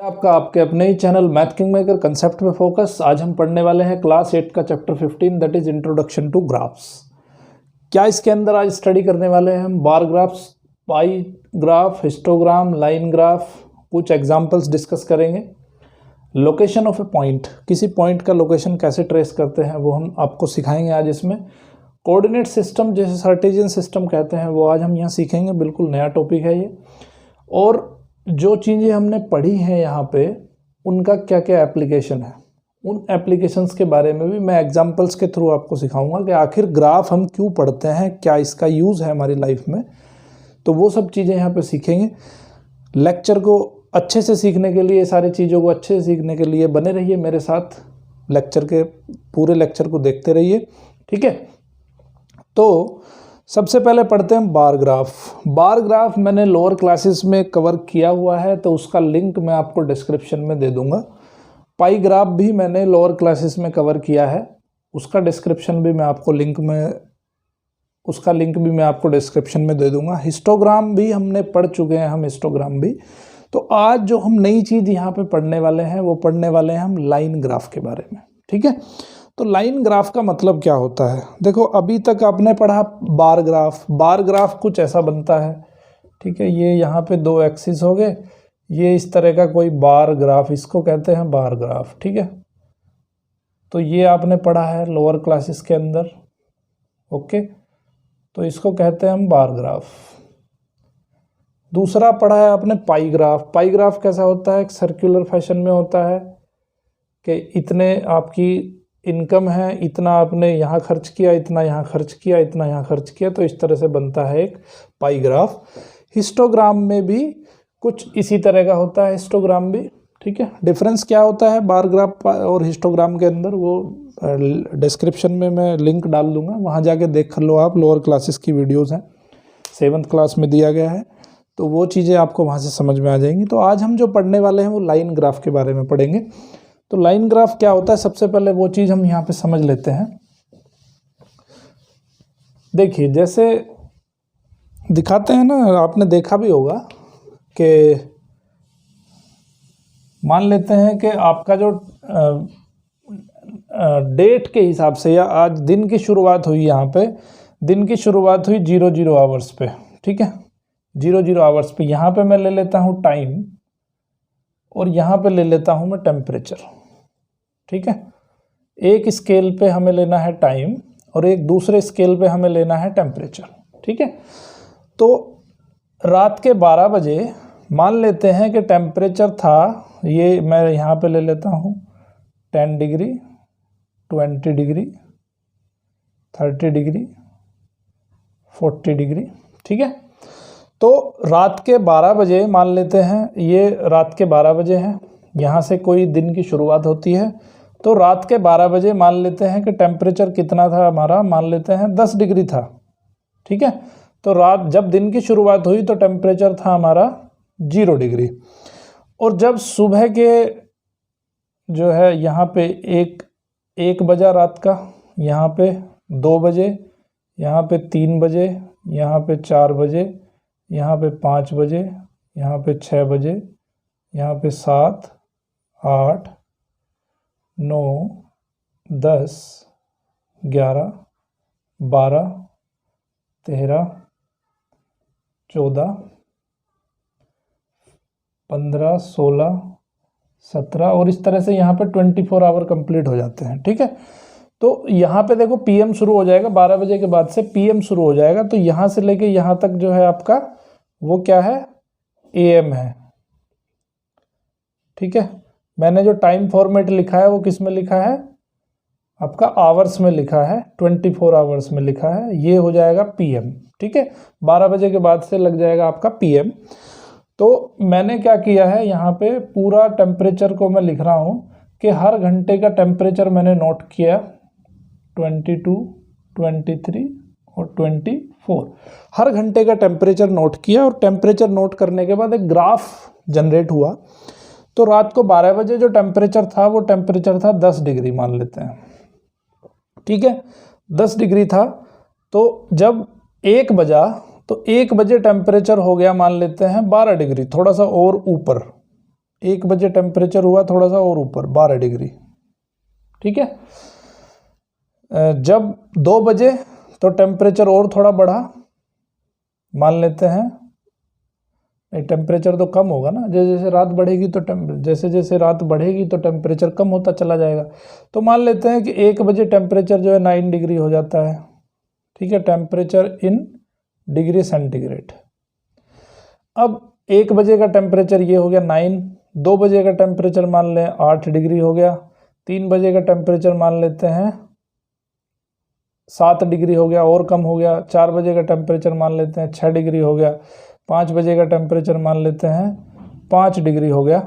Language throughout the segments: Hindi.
आपका आपके अपने ही channel math king maker concept पे फोकस। आज हम पढ़ने वाले हैं क्लास 8 का chapter 15 that is introduction to graphs. क्या इसके अंदर आज स्टडी करने वाले हैं हम? Bar graphs, pie graph, histogram, line graph, कुछ एग्जांपल्स डिस्कस करेंगे। लोकेशन ऑफ ए पॉइंट, किसी पॉइंट का लोकेशन कैसे ट्रेस करते हैं वो हम आपको सिखाएंगे आज इसमें। कोऑर्डिनेट सिस्टम, जैसे कार्टेशियन सिस्टम कहते हैं, वो आज हम यहाँ सीखेंगे। बिल्कुल नया टॉपिक है ये। और जो चीज़ें हमने पढ़ी हैं यहाँ पे, उनका क्या क्या एप्लीकेशन है, उन एप्लीकेशंस के बारे में भी मैं एग्जांपल्स के थ्रू आपको सिखाऊंगा कि आखिर ग्राफ हम क्यों पढ़ते हैं, क्या इसका यूज़ है हमारी लाइफ में। तो वो सब चीज़ें यहाँ पे सीखेंगे। लेक्चर को अच्छे से सीखने के लिए, सारी चीज़ों को अच्छे से सीखने के लिए बने रहिए मेरे साथ, लेक्चर के पूरे लेक्चर को देखते रहिए, ठीक है। तो सबसे पहले पढ़ते हैं बार ग्राफ। बार ग्राफ मैंने लोअर क्लासेस में कवर किया हुआ है, तो उसका लिंक मैं आपको डिस्क्रिप्शन में दे दूंगा। पाई ग्राफ भी मैंने लोअर क्लासेस में कवर किया है, उसका डिस्क्रिप्शन भी मैं आपको लिंक में दे दूंगा। हिस्टोग्राम भी हमने पढ़ चुके हैं, हम हिस्टोग्राम भी। तो आज जो हम नई चीज़ यहाँ पे पढ़ने वाले हैं, वो पढ़ने वाले हैं हम लाइन ग्राफ के बारे में, ठीक है। तो लाइन ग्राफ का मतलब क्या होता है? देखो, अभी तक आपने पढ़ा बार ग्राफ। बार ग्राफ कुछ ऐसा बनता है, ठीक है। ये यहाँ पे दो एक्सिस हो गए, ये इस तरह का कोई बार ग्राफ, इसको कहते हैं बार ग्राफ, ठीक है। तो ये आपने पढ़ा है लोअर क्लासेस के अंदर, ओके। तो इसको कहते हैं हम बार ग्राफ। दूसरा पढ़ा है आपने पाई ग्राफ। पाई ग्राफ कैसा होता है? एक सर्कुलर फैशन में होता है कि इतने आपकी इनकम है, इतना आपने यहाँ खर्च किया, इतना यहाँ खर्च किया, इतना यहाँ खर्च किया, तो इस तरह से बनता है एक पाई ग्राफ। हिस्टोग्राम में भी कुछ इसी तरह का होता है, हिस्टोग्राम भी, ठीक है। डिफरेंस क्या होता है बार ग्राफ और हिस्टोग्राम के अंदर, वो डिस्क्रिप्शन में मैं लिंक डाल दूंगा, वहाँ जाके देख लो आप। लोअर क्लासेस की वीडियोज़ हैं, 7th क्लास में दिया गया है, तो वो चीज़ें आपको वहाँ से समझ में आ जाएंगी। तो आज हम जो पढ़ने वाले हैं वो लाइन ग्राफ के बारे में पढ़ेंगे। तो लाइन ग्राफ क्या होता है, सबसे पहले वो चीज़ हम यहाँ पे समझ लेते हैं। देखिए, जैसे दिखाते हैं ना, आपने देखा भी होगा कि मान लेते हैं कि आपका जो डेट के हिसाब से, या आज दिन की शुरुआत हुई, यहाँ पे दिन की शुरुआत हुई 00 आवर्स पे, ठीक है। 00 आवर्स पे यहाँ पे मैं ले लेता हूँ टाइम, और यहाँ पे ले लेता हूँ मैं टेम्परेचर, ठीक है। एक स्केल पे हमें लेना है टाइम, और एक दूसरे स्केल पे हमें लेना है टेम्परेचर, ठीक है। तो रात के 12 बजे मान लेते हैं कि टेम्परेचर था, ये मैं यहाँ पे ले लेता हूँ 10 डिग्री, 20 डिग्री, 30 डिग्री, 40 डिग्री, ठीक है। तो रात के 12 बजे मान लेते हैं, ये रात के 12 बजे हैं, यहाँ से कोई दिन की शुरुआत होती है। तो रात के 12 बजे मान लेते हैं कि टेम्परेचर कितना था हमारा, मान लेते हैं 10 डिग्री था, ठीक है। तो रात जब दिन की शुरुआत हुई तो टेम्परेचर था हमारा 0 डिग्री। और जब सुबह के जो है यहाँ पे एक बजा रात का, यहाँ पे 2 बजे, यहाँ पे 3 बजे, यहाँ पे 4 बजे, यहाँ पे 5 बजे, यहाँ पे 6 बजे, यहाँ पे 7, 8, 9, 10, 11, 12, 13, 14, 15, 16, 17, और इस तरह से यहाँ पे 24 आवर कंप्लीट हो जाते हैं, ठीक है। तो यहाँ पे देखो पीएम शुरू हो जाएगा, 12 बजे के बाद से पीएम शुरू हो जाएगा। तो यहाँ से लेके यहाँ तक जो है आपका वो क्या है, एएम है, ठीक है। मैंने जो टाइम फॉर्मेट लिखा है वो किस में लिखा है, आपका आवर्स में लिखा है, 24 आवर्स में लिखा है, ये हो जाएगा पीएम, ठीक है। 12 बजे के बाद से लग जाएगा आपका पीएम। तो मैंने क्या किया है, यहाँ पे पूरा टेम्परेचर को मैं लिख रहा हूँ कि हर घंटे का टेम्परेचर मैंने नोट किया, 22, 23 और 24, हर घंटे का टेम्परेचर नोट किया। और टेम्परेचर नोट करने के बाद एक ग्राफ जनरेट हुआ। तो रात को 12 बजे जो टेम्परेचर था, वो टेम्परेचर था 10 डिग्री मान लेते हैं, ठीक है, 10 डिग्री था। तो जब 1 बजा, तो 1 बजे टेम्परेचर हो गया मान लेते हैं 12 डिग्री, थोड़ा सा और ऊपर 1 बजे टेम्परेचर हुआ थोड़ा सा और ऊपर 12 डिग्री, ठीक है। जब 2 बजे तो टेम्परेचर और थोड़ा बढ़ा, मान लेते हैं टेम्परेचर तो कम होगा ना, जैसे जैसे रात बढ़ेगी तो जैसे जैसे रात बढ़ेगी तो टेम्परेचर कम होता चला जाएगा। तो मान लेते हैं कि 1 बजे टेम्परेचर जो है 9 डिग्री हो जाता है, ठीक है, टेम्परेचर इन डिग्री सेंटीग्रेड। अब 1 बजे का टेम्परेचर ये हो गया 9, 2 बजे का टेम्परेचर मान लें 8 डिग्री हो गया, 3 बजे का टेम्परेचर मान लेते हैं 7 डिग्री हो गया और कम हो गया, 4 बजे का टेम्परेचर मान लेते हैं 6 डिग्री हो गया, 5 बजे का टेम्परेचर मान लेते हैं 5 डिग्री हो गया।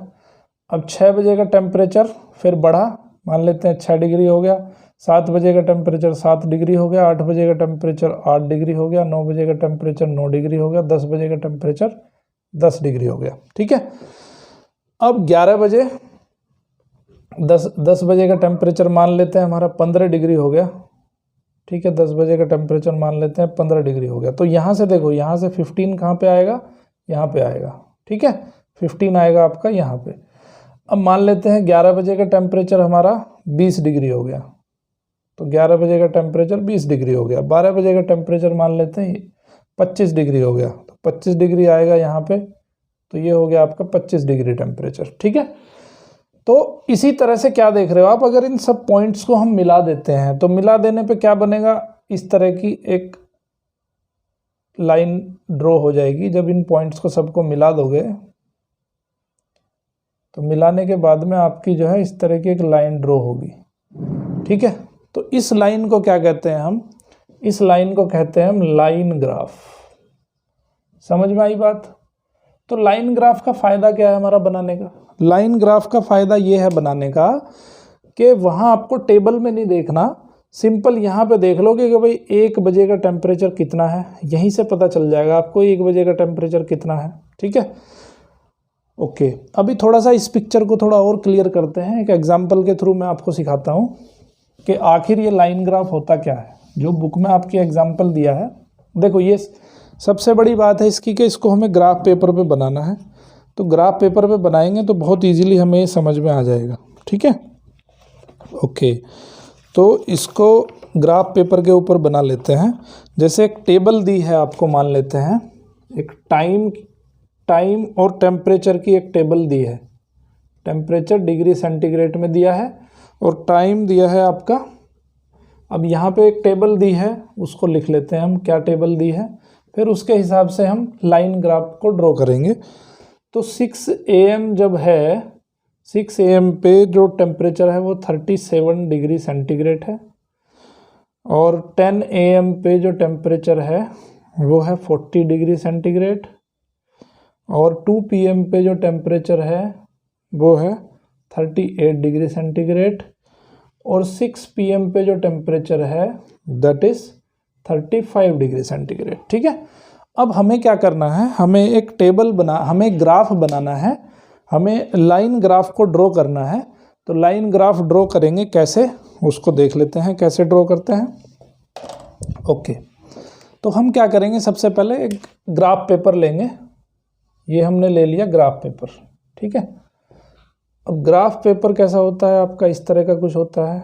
अब 6 बजे का टेम्परेचर फिर बढ़ा, मान लेते हैं 6 डिग्री हो गया, 7 बजे का टेम्परेचर 7 डिग्री हो गया, 8 बजे का टेम्परेचर 8 डिग्री हो गया, 9 बजे का टेम्परेचर 9 डिग्री हो गया, 10 बजे का टेम्परेचर 10 डिग्री हो गया, ठीक है। अब 11 बजे 10 बजे का टेम्परेचर मान लेते हैं हमारा 15 डिग्री हो गया, ठीक है, 10 बजे का टेम्परेचर मान लेते हैं 15 डिग्री हो गया। तो यहाँ से देखो, यहाँ से 15 कहाँ पे आएगा, यहाँ पे आएगा, ठीक है, 15 आएगा आपका यहाँ पे। अब मान लेते हैं 11 बजे का टेम्परेचर हमारा 20 डिग्री हो गया, तो 11 बजे का टेम्परेचर 20 डिग्री हो गया। 12 बजे का टेम्परेचर मान लेते हैं 25 डिग्री हो गया, तो 25 डिग्री आएगा यहाँ पे, तो ये हो गया आपका 25 डिग्री टेम्परेचर, ठीक है। तो इसी तरह से क्या देख रहे हो आप, अगर इन सब पॉइंट्स को हम मिला देते हैं तो मिला देने पे क्या बनेगा, इस तरह की एक लाइन ड्रॉ हो जाएगी। जब इन पॉइंट्स को सबको मिला दोगे तो मिलाने के बाद में आपकी जो है इस तरह की एक लाइन ड्रॉ होगी, ठीक है। तो इस लाइन को क्या कहते हैं हम, इस लाइन को कहते हैं हम लाइन ग्राफ। समझ में आई बात। तो लाइन ग्राफ का फायदा क्या है हमारा बनाने का, लाइन ग्राफ का फायदा ये है बनाने का कि वहाँ आपको टेबल में नहीं देखना, सिंपल यहाँ पे देख लोगे कि भाई 1 बजे का टेम्परेचर कितना है, यहीं से पता चल जाएगा आपको 1 बजे का टेम्परेचर कितना है, ठीक है। ओके, अभी थोड़ा सा इस पिक्चर को थोड़ा और क्लियर करते हैं, एक एग्जाम्पल के थ्रू मैं आपको सिखाता हूँ कि आखिर ये लाइन ग्राफ होता क्या है। जो बुक में आपकी एग्जाम्पल दिया है, देखो ये सबसे बड़ी बात है इसकी कि इसको हमें ग्राफ पेपर पे बनाना है। तो ग्राफ पेपर पे बनाएंगे तो बहुत इजीली हमें ये समझ में आ जाएगा, ठीक है। ओके, तो इसको ग्राफ पेपर के ऊपर बना लेते हैं। जैसे एक टेबल दी है आपको, मान लेते हैं एक टाइम और टेम्परेचर की एक टेबल दी है। टेम्परेचर डिग्री सेंटीग्रेड में दिया है और टाइम दिया है आपका। अब यहाँ पे एक टेबल दी है, उसको लिख लेते हैं हम क्या टेबल दी है, फिर उसके हिसाब से हम लाइन ग्राफ को ड्रॉ करेंगे। तो 6 AM जब है, 6 AM पे जो टेम्परेचर है वो 37 डिग्री सेंटीग्रेड है, और 10 AM पे जो टेम्परेचर है वो है 40 डिग्री सेंटीग्रेड, और 2 PM पे जो टेम्परेचर है वो है 38 डिग्री सेंटीग्रेड, और 6 PM पे जो टेम्परेचर है दैट इज़ 35 डिग्री सेंटीग्रेड, ठीक है। अब हमें क्या करना है, हमें एक टेबल हमें ग्राफ बनाना है, हमें लाइन ग्राफ को ड्रॉ करना है। तो लाइन ग्राफ ड्रॉ करेंगे कैसे, उसको देख लेते हैं कैसे ड्रॉ करते हैं। ओके, तो हम क्या करेंगे, सबसे पहले एक ग्राफ पेपर लेंगे। ये हमने ले लिया ग्राफ पेपर, ठीक है। अब ग्राफ पेपर कैसा होता है आपका, इस तरह का कुछ होता है।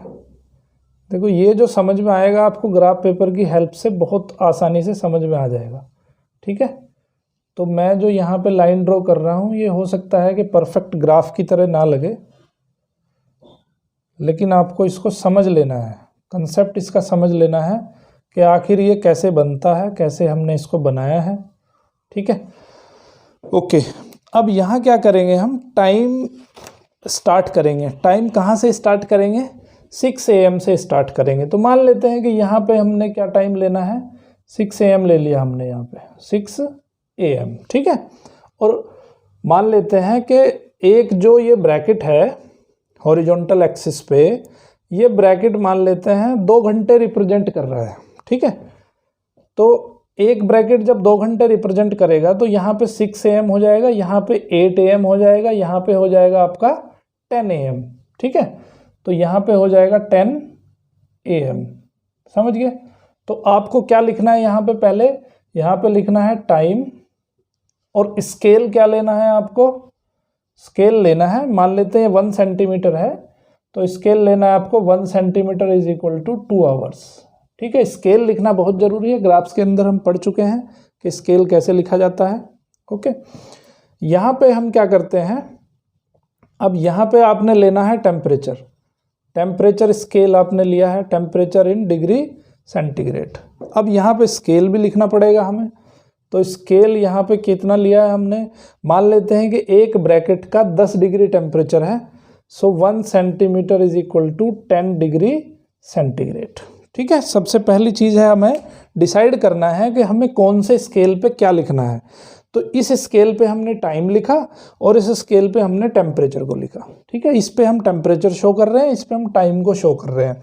देखो ये जो समझ में आएगा आपको ग्राफ पेपर की हेल्प से बहुत आसानी से समझ में आ जाएगा, ठीक है। तो मैं जो यहाँ पे लाइन ड्रॉ कर रहा हूँ, ये हो सकता है कि परफेक्ट ग्राफ की तरह ना लगे, लेकिन आपको इसको समझ लेना है, कंसेप्ट इसका समझ लेना है कि आखिर ये कैसे बनता है, कैसे हमने इसको बनाया है, ठीक है। ओके, अब यहाँ क्या करेंगे, हम टाइम स्टार्ट करेंगे। टाइम कहाँ से स्टार्ट करेंगे, 6 AM से स्टार्ट करेंगे। तो मान लेते हैं कि यहाँ पे हमने क्या टाइम लेना है, 6 AM ले लिया हमने यहाँ पे 6 AM, ठीक है। और मान लेते हैं कि एक जो ये ब्रैकेट है हॉरिजॉन्टल एक्सिस पे, ये ब्रैकेट मान लेते हैं 2 घंटे रिप्रेजेंट कर रहा है, ठीक है। तो एक ब्रैकेट जब 2 घंटे रिप्रेजेंट करेगा तो यहाँ पे 6 AM हो जाएगा, यहाँ पे 8 AM हो जाएगा, यहाँ पे हो जाएगा आपका 10 AM, ठीक है। तो यहाँ पे हो जाएगा 10 AM, समझ गए। तो आपको क्या लिखना है यहाँ पे, पहले यहाँ पे लिखना है टाइम, और स्केल क्या लेना है आपको, स्केल लेना है, मान लेते हैं 1 सेंटीमीटर है, तो स्केल लेना है आपको 1 centimetre is equal to 2 hours. ठीक है, स्केल लिखना बहुत ज़रूरी है, ग्राफ्स के अंदर हम पढ़ चुके हैं कि स्केल कैसे लिखा जाता है। ओके, यहाँ पे हम क्या करते हैं, अब यहाँ पे आपने लेना है टेम्परेचर, टेम्परेचर स्केल आपने लिया है, टेम्परेचर इन डिग्री सेंटीग्रेड। अब यहाँ पे स्केल भी लिखना पड़ेगा हमें, तो स्केल यहाँ पे कितना लिया है हमने, मान लेते हैं कि एक ब्रैकेट का 10 डिग्री टेम्परेचर है, so 1 centimetre is equal to 10 degree centigrade. ठीक है, सबसे पहली चीज़ है हमें डिसाइड करना है कि हमें कौन से स्केल पे क्या लिखना है। तो इस स्केल पे हमने टाइम लिखा और इस स्केल पे हमने टेम्परेचर को लिखा। ठीक है, इस पे हम टेम्परेचर शो कर रहे हैं, इस पे हम टाइम को शो कर रहे हैं।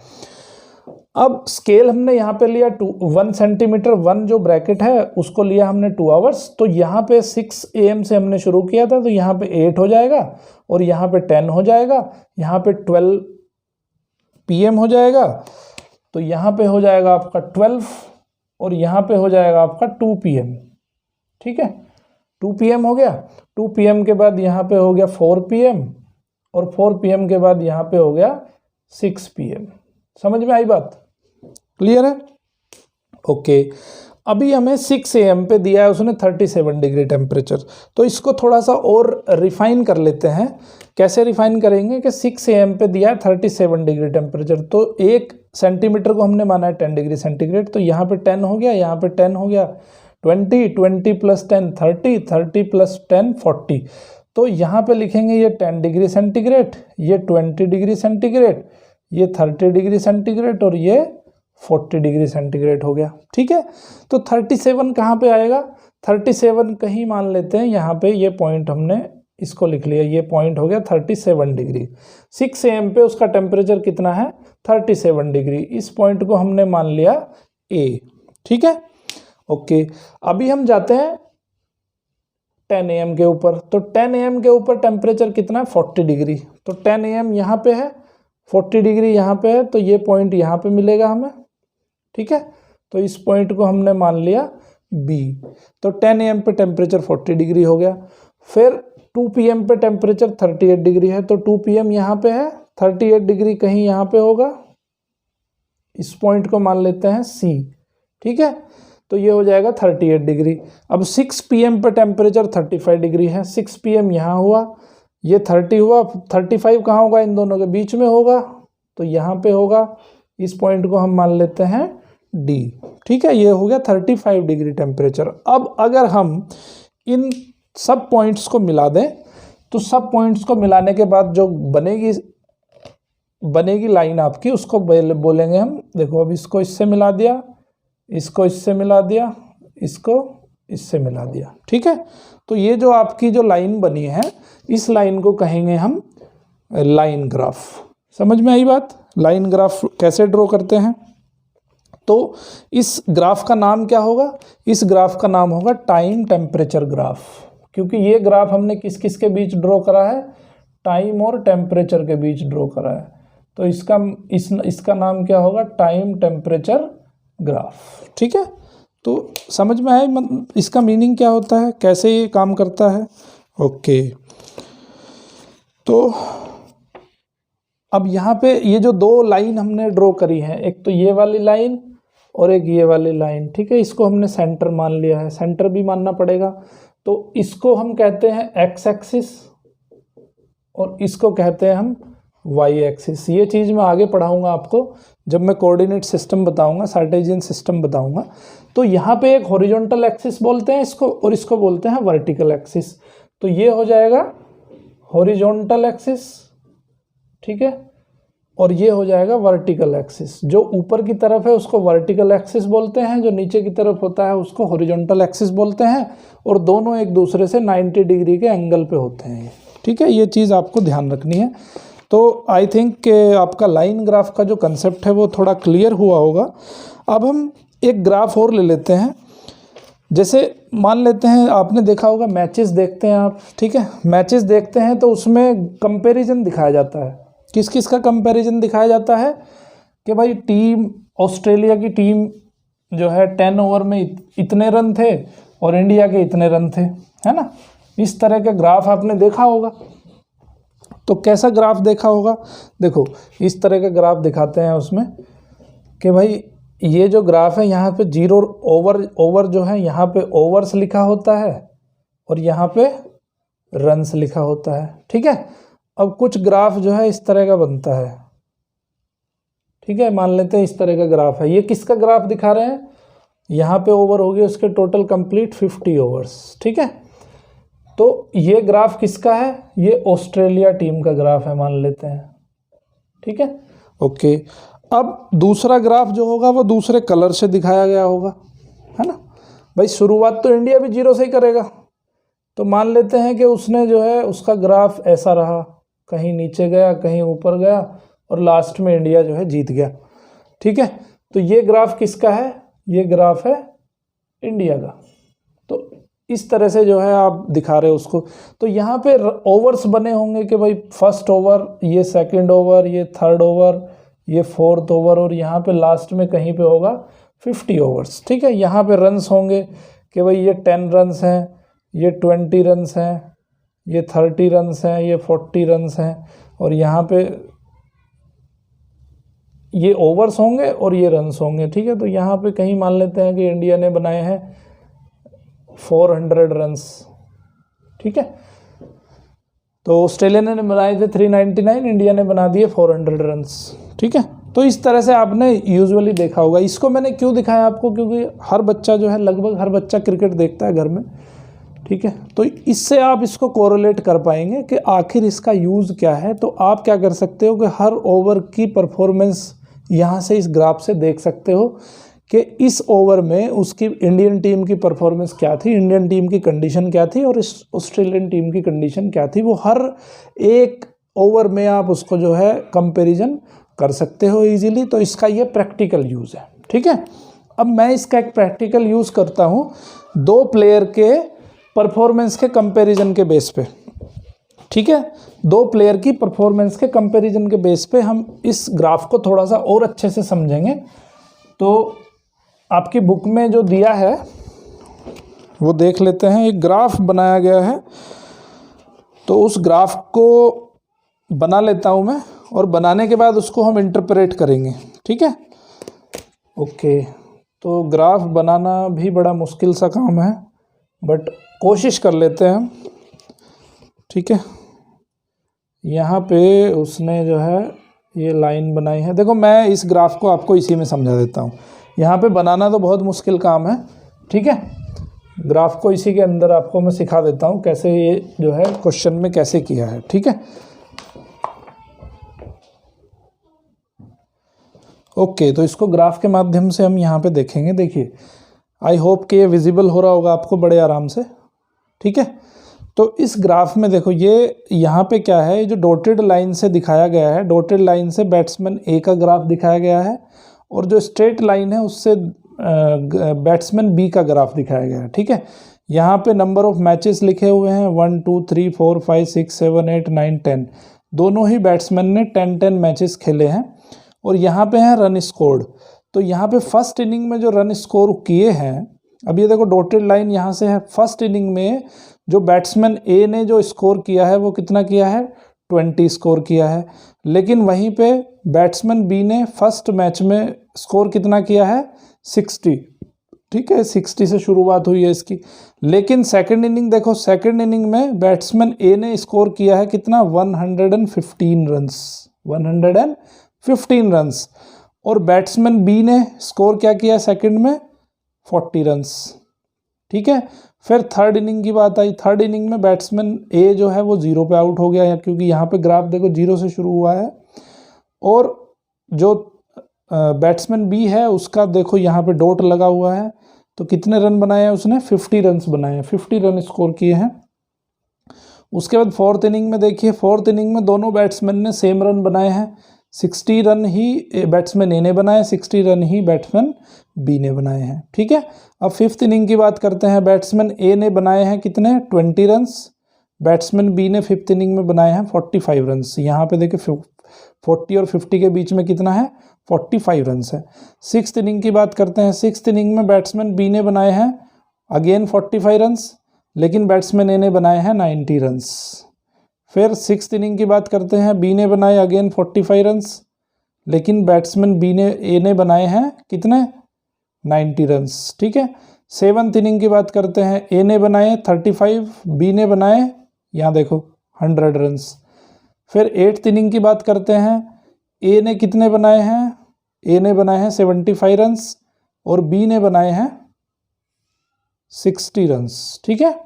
अब स्केल हमने यहाँ पे लिया 1 सेंटीमीटर, 1 जो ब्रैकेट है उसको लिया हमने 2 आवर्स। तो यहाँ पे 6 AM से हमने शुरू किया था, तो यहाँ पे 8 हो जाएगा और यहाँ पे 10 हो जाएगा, यहाँ पे 12 PM हो जाएगा, तो यहाँ पे हो जाएगा आपका 12 और यहाँ पे हो जाएगा आपका 2 PM। ठीक है, 2 PM हो गया, 2 PM के बाद यहाँ पे हो गया 4 PM और 4 PM के बाद यहाँ पे हो गया 6 PM। समझ में आई बात, क्लियर है? ओके, अभी हमें 6 AM पे दिया है उसने 37 डिग्री टेम्परेचर, तो इसको थोड़ा सा और रिफाइन कर लेते हैं। कैसे रिफाइन करेंगे कि 6 AM पे दिया है 37 डिग्री टेम्परेचर, तो 1 सेंटीमीटर को हमने माना है 10 डिग्री सेंटीग्रेड, तो यहाँ पे 10 हो गया, यहाँ पे 10 हो गया, 20, 20 प्लस 10 30, 30 प्लस 10 40। तो यहाँ पे लिखेंगे ये 10 डिग्री सेंटीग्रेड, ये 20 डिग्री सेंटीग्रेड, ये 30 डिग्री सेंटीग्रेड और ये 40 डिग्री सेंटीग्रेड हो गया। ठीक है, तो 37 कहाँ पे आएगा, 37 कहीं मान लेते हैं यहाँ पे, ये पॉइंट हमने इसको लिख लिया, ये पॉइंट हो गया 37 डिग्री। 6 AM पे उसका टेम्परेचर कितना है, 37 डिग्री, इस पॉइंट को हमने मान लिया A। ठीक है, ओके, अभी हम जाते हैं 10 AM के ऊपर। तो 10 AM के ऊपर टेम्परेचर कितना है, 40 डिग्री, तो 10 AM यहाँ पे है, 40 डिग्री यहाँ पे है, तो ये पॉइंट यहाँ पे मिलेगा हमें। ठीक है, तो इस पॉइंट को हमने मान लिया B। तो 10 AM पे टेम्परेचर 40 डिग्री हो गया। फिर 2 PM पे टेम्परेचर 38 डिग्री है, तो 2 PM यहाँ पे है, 38 डिग्री कहीं यहाँ पे होगा, इस पॉइंट को मान लेते हैं C। ठीक है, तो ये हो जाएगा 38 डिग्री। अब 6 PM पे टेम्परेचर 35 डिग्री है, 6 PM यहाँ हुआ, ये 30 हुआ, 35 कहाँ होगा, इन दोनों के बीच में होगा, तो यहाँ पे होगा, इस पॉइंट को हम मान लेते हैं D। ठीक है, ये हो गया 35 डिग्री टेम्परेचर। अब अगर हम इन सब पॉइंट्स को मिला दें, तो सब पॉइंट्स को मिलाने के बाद जो बनेगी लाइन आपकी, उसको बोलेंगे हम, देखो अब इसको इससे मिला दिया, इसको इससे मिला दिया, इसको इससे मिला दिया। ठीक है, तो ये जो आपकी जो लाइन बनी है, इस लाइन को कहेंगे हम लाइन ग्राफ। समझ में आई बात, लाइन ग्राफ कैसे ड्रॉ करते हैं? तो इस ग्राफ का नाम क्या होगा, इस ग्राफ का नाम होगा टाइम टेम्परेचर ग्राफ, क्योंकि ये ग्राफ हमने किस किस के बीच ड्रॉ करा है, टाइम और टेम्परेचर के बीच ड्रॉ करा है। तो इसका नाम क्या होगा, टाइम टेम्परेचर ग्राफ। ठीक है, तो समझ में आया इसका मीनिंग क्या होता है, कैसे ये काम करता है? ओके, तो अब यहाँ पे ये जो 2 लाइन हमने ड्रॉ करी है, एक तो ये वाली लाइन और एक ये वाली लाइन। ठीक है, इसको हमने सेंटर मान लिया है, सेंटर भी मानना पड़ेगा। तो इसको हम कहते हैं एक्स एक्सिस और इसको कहते हैं हम वाई एक्सिस। ये चीज़ मैं आगे पढ़ाऊंगा आपको, जब मैं कोऑर्डिनेट सिस्टम बताऊंगा, कार्टेशियन सिस्टम बताऊंगा। तो यहाँ पे एक हॉरिजॉन्टल एक्सिस बोलते हैं इसको, और इसको बोलते हैं वर्टिकल एक्सिस। तो ये हो जाएगा हॉरिजॉन्टल एक्सिस, ठीक है, और ये हो जाएगा वर्टिकल एक्सिस। जो ऊपर की तरफ है उसको वर्टिकल एक्सिस बोलते हैं, जो नीचे की तरफ होता है उसको हॉरिजॉन्टल एक्सिस बोलते हैं, और दोनों एक दूसरे से 90 डिग्री के एंगल पे होते हैं। ठीक है, ये चीज़ आपको ध्यान रखनी है। तो आई थिंक आपका लाइन ग्राफ का जो कंसेप्ट है वो थोड़ा क्लियर हुआ होगा। अब हम एक ग्राफ और ले लेते हैं। जैसे मान लेते हैं, आपने देखा होगा मैचेस देखते हैं आप, ठीक है, मैचेस देखते हैं तो उसमें कंपैरिजन दिखाया जाता है। किस किस का कंपैरिजन दिखाया जाता है कि भाई टीम, ऑस्ट्रेलिया की टीम जो है 10 ओवर में इतने रन थे और इंडिया के इतने रन थे, है ना। इस तरह के ग्राफ आपने देखा होगा। तो कैसा ग्राफ देखा होगा, देखो इस तरह का ग्राफ दिखाते हैं उसमें कि भाई ये जो ग्राफ है यहाँ पे जीरो ओवर जो है यहाँ पे ओवर्स लिखा होता है और यहाँ पे रन्स लिखा होता है, ठीक है। अब कुछ ग्राफ जो है इस तरह का बनता है, ठीक है, मान लेते हैं इस तरह का ग्राफ है। ये किसका ग्राफ दिखा रहे हैं, यहाँ पे ओवर हो गए उसके टोटल कंप्लीट 50 ओवर्स, ठीक है। तो ये ग्राफ किसका है, ये ऑस्ट्रेलिया टीम का ग्राफ है मान लेते हैं, ठीक है, ओके। अब दूसरा ग्राफ जो होगा वो दूसरे कलर से दिखाया गया होगा, है ना। भाई शुरुआत तो इंडिया भी जीरो से ही करेगा, तो मान लेते हैं कि उसने जो है उसका ग्राफ ऐसा रहा, कहीं नीचे गया कहीं ऊपर गया और लास्ट में इंडिया जो है जीत गया, ठीक है। तो ये ग्राफ किसका है, ये ग्राफ है इंडिया का। तो इस तरह से जो है आप दिखा रहे हो उसको। तो यहाँ पे ओवर्स बने होंगे कि भाई फर्स्ट ओवर, ये सेकंड ओवर, ये थर्ड ओवर, ये फोर्थ ओवर और यहाँ पे लास्ट में कहीं पे होगा 50 ओवर्स, ठीक है। यहाँ पे रन्स होंगे कि भाई ये 10 रन्स हैं, ये 20 रन्स हैं, ये 30 रन्स हैं, ये 40 रन्स हैं और यहाँ पे ये ओवर्स होंगे और ये रन्स होंगे, ठीक है। तो यहाँ पे कहीं मान लेते हैं कि इंडिया ने बनाए हैं 400 रन्स, ठीक है। तो ऑस्ट्रेलिया ने बनाए थे 399, इंडिया ने बना दिए 400 रन्स, ठीक है। तो इस तरह से आपने यूजुअली देखा होगा। इसको मैंने क्यों दिखाया आपको, क्योंकि हर बच्चा जो है, लगभग हर बच्चा क्रिकेट देखता है घर में, ठीक है। तो इससे आप इसको कोरिलेट कर पाएंगे कि आखिर इसका यूज़ क्या है। तो आप क्या कर सकते हो कि हर ओवर की परफॉर्मेंस यहाँ से इस ग्राफ से देख सकते हो कि इस ओवर में उसकी इंडियन टीम की परफॉर्मेंस क्या थी, इंडियन टीम की कंडीशन क्या थी और इस ऑस्ट्रेलियन टीम की कंडीशन क्या थी। वो हर एक ओवर में आप उसको जो है कंपैरिजन कर सकते हो इजीली। तो इसका ये प्रैक्टिकल यूज़ है, ठीक है। अब मैं इसका एक प्रैक्टिकल यूज़ करता हूँ दो प्लेयर के परफॉर्मेंस के कंपैरिजन के बेस पे, ठीक है। दो प्लेयर की परफॉर्मेंस के कंपैरिजन के बेस पे हम इस ग्राफ को थोड़ा सा और अच्छे से समझेंगे। तो आपकी बुक में जो दिया है वो देख लेते हैं। एक ग्राफ बनाया गया है, तो उस ग्राफ को बना लेता हूँ मैं और बनाने के बाद उसको हम इंटरप्रेट करेंगे, ठीक है, ओके। तो ग्राफ बनाना भी बड़ा मुश्किल सा काम है, बट कोशिश कर लेते हैं हम, ठीक है। यहाँ पे उसने जो है ये लाइन बनाई है। देखो मैं इस ग्राफ को आपको इसी में समझा देता हूँ। यहाँ पे बनाना तो बहुत मुश्किल काम है, ठीक है। ग्राफ को इसी के अंदर आपको मैं सिखा देता हूँ कैसे ये जो है क्वेश्चन में कैसे किया है, ठीक है, ओके। तो इसको ग्राफ के माध्यम से हम यहाँ पे देखेंगे। देखिए, आई होप कि ये विजिबल हो रहा होगा आपको बड़े आराम से, ठीक है। तो इस ग्राफ में देखो, ये यहाँ पे क्या है, जो डॉटेड लाइन से दिखाया गया है, डॉटेड लाइन से बैट्समैन ए का ग्राफ दिखाया गया है और जो स्ट्रेट लाइन है उससे बैट्समैन बी का ग्राफ दिखाया गया है, ठीक है। यहाँ पे नंबर ऑफ मैचेस लिखे हुए हैं 1 2 3 4 5 6 7 8 9 10। दोनों ही बैट्समैन ने 10 मैचेस खेले हैं और यहाँ पे है रन स्कोर्ड। तो यहाँ पे फर्स्ट इनिंग में जो रन स्कोर किए हैं, अब ये देखो डॉटेड लाइन यहाँ से है, फर्स्ट इनिंग में जो बैट्समैन ए ने जो स्कोर किया है वो कितना किया है, 20 स्कोर किया है। लेकिन वहीं पे बैट्समैन बी ने फर्स्ट मैच में स्कोर कितना किया है, 60, ठीक है, 60 से शुरुआत हुई है इसकी। लेकिन सेकंड इनिंग देखो, सेकंड इनिंग में बैट्समैन ए ने स्कोर किया है कितना, 115 रन्स, 115 रन्स। और बैट्समैन बी ने स्कोर क्या किया सेकंड में, 40 रन्स, ठीक है। फिर थर्ड इनिंग की बात आई। थर्ड इनिंग में बैट्समैन ए जो है वो 0 पे आउट हो गया है, क्योंकि यहाँ पे ग्राफ देखो 0 से शुरू हुआ है। और जो बैट्समैन बी है उसका देखो यहाँ पे डॉट लगा हुआ है। तो कितने रन बनाए हैं उसने, 50 रन्स बनाए हैं, 50 रन स्कोर किए हैं। उसके बाद फोर्थ इनिंग में देखिए, फोर्थ इनिंग में दोनों बैट्समैन ने सेम रन बनाए हैं, 60 रन ही बैट्समैन ए ने बनाए, 60 रन ही बैट्समैन बी ने बनाए हैं, ठीक है। अब फिफ्थ इनिंग की बात करते हैं। बैट्समैन ए ने बनाए हैं कितने, 20 रन्स, बैट्समैन बी ने फिफ्थ इनिंग में बनाए हैं 45 रन्स। यहाँ पे देखिए 40 और 50 के बीच में कितना है, 45 रन्स है। सिक्स्थ इनिंग की बात करते हैं। सिक्स्थ इनिंग में बैट्समैन बी ने बनाए हैं अगेन 45 रन्स, लेकिन बैट्समैन ए ने बनाए हैं 90 रन्स। फिर 6th इनिंग की बात करते हैं, बी ने बनाए अगेन 45 रन्स, लेकिन बैट्समैन ए ने बनाए हैं कितने 90 रन्स, ठीक है। 7th इनिंग की बात करते हैं, ए ने बनाए 35, बी ने बनाए यहाँ देखो 100 रन्स। फिर 8th इनिंग की बात करते हैं, ए ने कितने बनाए हैं, ए ने बनाए हैं 75 रन्स और बी ने बनाए हैं 60 रन्स, ठीक है।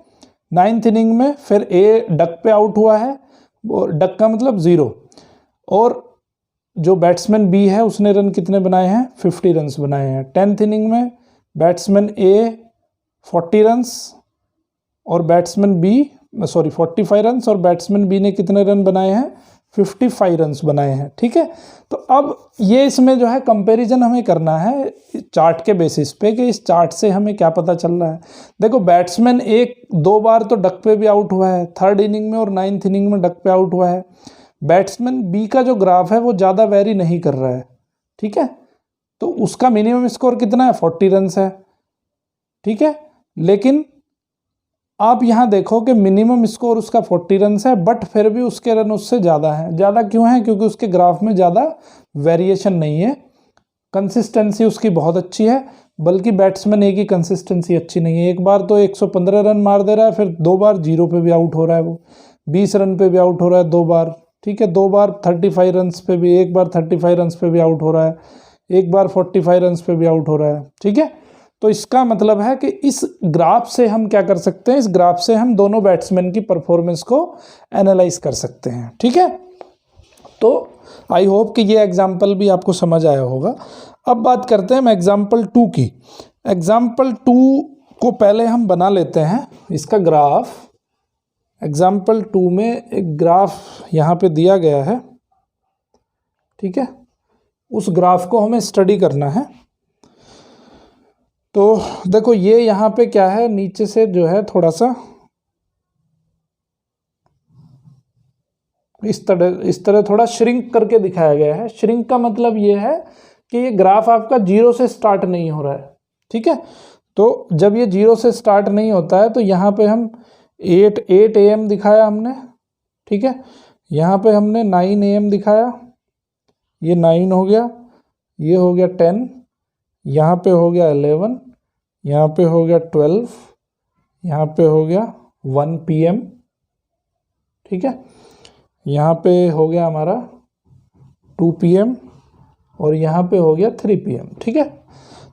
9th इनिंग में फिर ए डक पे आउट हुआ है, और डक का मतलब 0, और जो बैट्समैन बी है उसने रन कितने बनाए हैं 50 रन्स बनाए हैं। 10th इनिंग में बैट्समैन ए 40 रन्स और बैट्समैन बी 45 रन्स, और बैट्समैन बी ने कितने रन बनाए हैं 55 रन्स बनाए हैं, ठीक है। तो अब ये इसमें जो है कंपैरिजन हमें करना है चार्ट के बेसिस पे कि इस चार्ट से हमें क्या पता चल रहा है। देखो बैट्समैन एक 2 बार तो डक पे भी आउट हुआ है, 3rd इनिंग में और 9th इनिंग में डक पे आउट हुआ है। बैट्समैन बी का जो ग्राफ है वो ज़्यादा वेरी नहीं कर रहा है, ठीक है, तो उसका मिनिमम स्कोर कितना है 40 रन्स है, ठीक है। लेकिन आप यहाँ देखो कि मिनिमम स्कोर उसका 40 रन्स है, बट फिर भी उसके रन उससे ज़्यादा हैं। ज़्यादा क्यों है? क्योंकि उसके ग्राफ में ज़्यादा वेरिएशन नहीं है, कंसिस्टेंसी उसकी बहुत अच्छी है। बल्कि बैट्समैन ए की कंसिस्टेंसी अच्छी नहीं है, एक बार तो 115 रन मार दे रहा है, फिर 2 बार 0 पे भी आउट हो रहा है, वो 20 रन पे भी आउट हो रहा है 2 बार, ठीक है, 2 बार 35 रन्स पे भी, एक बार 35 रन्स पे भी आउट हो रहा है, एक बार 45 रन्स पे भी आउट हो रहा है, ठीक है। तो इसका मतलब है कि इस ग्राफ से हम क्या कर सकते हैं, इस ग्राफ से हम दोनों बैट्समैन की परफॉर्मेंस को एनालाइज कर सकते हैं, ठीक है। तो आई होप कि ये एग्जाम्पल भी आपको समझ आया होगा। अब बात करते हैं हम एग्जाम्पल 2 की। एग्जाम्पल 2 को पहले हम बना लेते हैं इसका ग्राफ। एग्जाम्पल 2 में एक ग्राफ यहाँ पे दिया गया है, ठीक है, उस ग्राफ को हमें स्टडी करना है। तो देखो ये यहाँ पे क्या है, नीचे से जो है थोड़ा सा इस तरह थोड़ा श्रिंक करके दिखाया गया है। श्रिंक का मतलब ये है कि ये ग्राफ आपका 0 से स्टार्ट नहीं हो रहा है, ठीक है। तो जब ये 0 से स्टार्ट नहीं होता है तो यहाँ पे हम 8 AM दिखाया हमने, ठीक है, यहाँ पे हमने 9 AM दिखाया, ये 9 हो गया, ये हो गया 10, यहाँ पे हो गया 11, यहाँ पे हो गया 12, यहाँ पे हो गया 1 PM, ठीक है, यहाँ पे हो गया हमारा 2 PM और यहाँ पे हो गया 3 PM, ठीक है।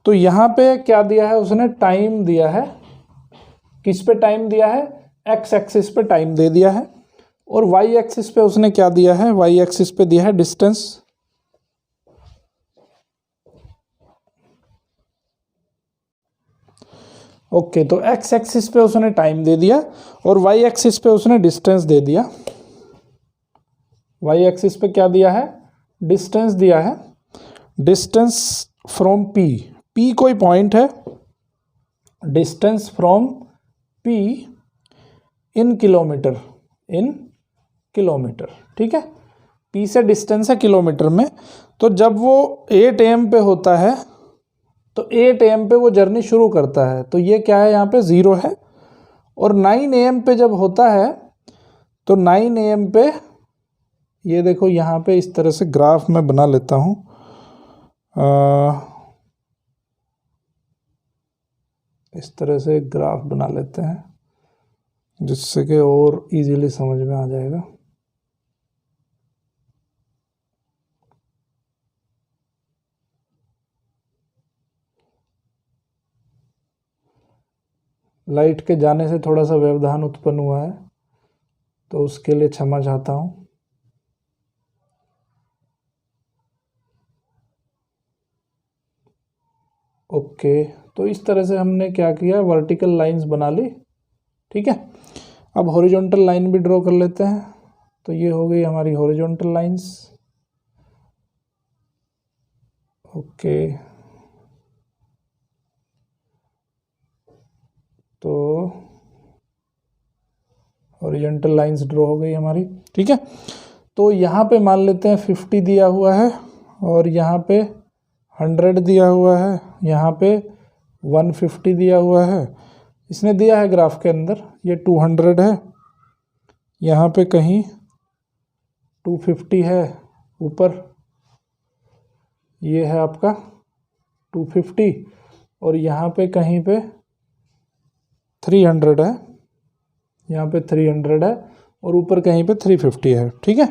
तो यहाँ पे क्या दिया है उसने, टाइम दिया है, किस पे टाइम दिया है, एक्स एक्सिस पे टाइम दे दिया है, और वाई एक्सिस पे उसने क्या दिया है, वाई एक्सिस पे दिया है डिस्टेंस। ओके, तो एक्स एक्सिस पे उसने टाइम दे दिया और वाई एक्सिस पे उसने डिस्टेंस दे दिया। वाई एक्सिस पे क्या दिया है, डिस्टेंस दिया है, डिस्टेंस फ्रॉम पी, पी कोई पॉइंट है, distance from P in kilometre, in kilometre, ठीक है, पी से डिस्टेंस है किलोमीटर में। तो जब वो 8 AM पे होता है तो 8 AM पे वो जर्नी शुरू करता है, तो ये क्या है यहाँ पे 0 है। और 9 AM पे जब होता है तो 9 AM पे ये देखो यहाँ पे इस तरह से ग्राफ मैं बना लेता हूँ, इस तरह से एक ग्राफ बना लेते हैं जिससे कि और इजीली समझ में आ जाएगा। लाइट के जाने से थोड़ा सा व्यवधान उत्पन्न हुआ है तो उसके लिए क्षमा चाहता हूँ। ओके, तो इस तरह से हमने क्या किया, वर्टिकल लाइंस बना ली, ठीक है। अब हॉरिजॉन्टल लाइन भी ड्रॉ कर लेते हैं। तो ये हो गई हमारी हॉरिजॉन्टल लाइंस, ओके। तो हॉरिजॉन्टल लाइंस ड्रॉ हो गई हमारी, ठीक है। तो यहाँ पे मान लेते हैं 50 दिया हुआ है और यहाँ पे 100 दिया हुआ है, यहाँ पे 150 दिया हुआ है, इसने दिया है ग्राफ के अंदर, ये 200 है, यहाँ पे कहीं 250 है ऊपर, ये है आपका 250 और यहाँ पे कहीं पे 300 है, यहाँ पे 300 है और ऊपर कहीं पे 350 है। ठीक है,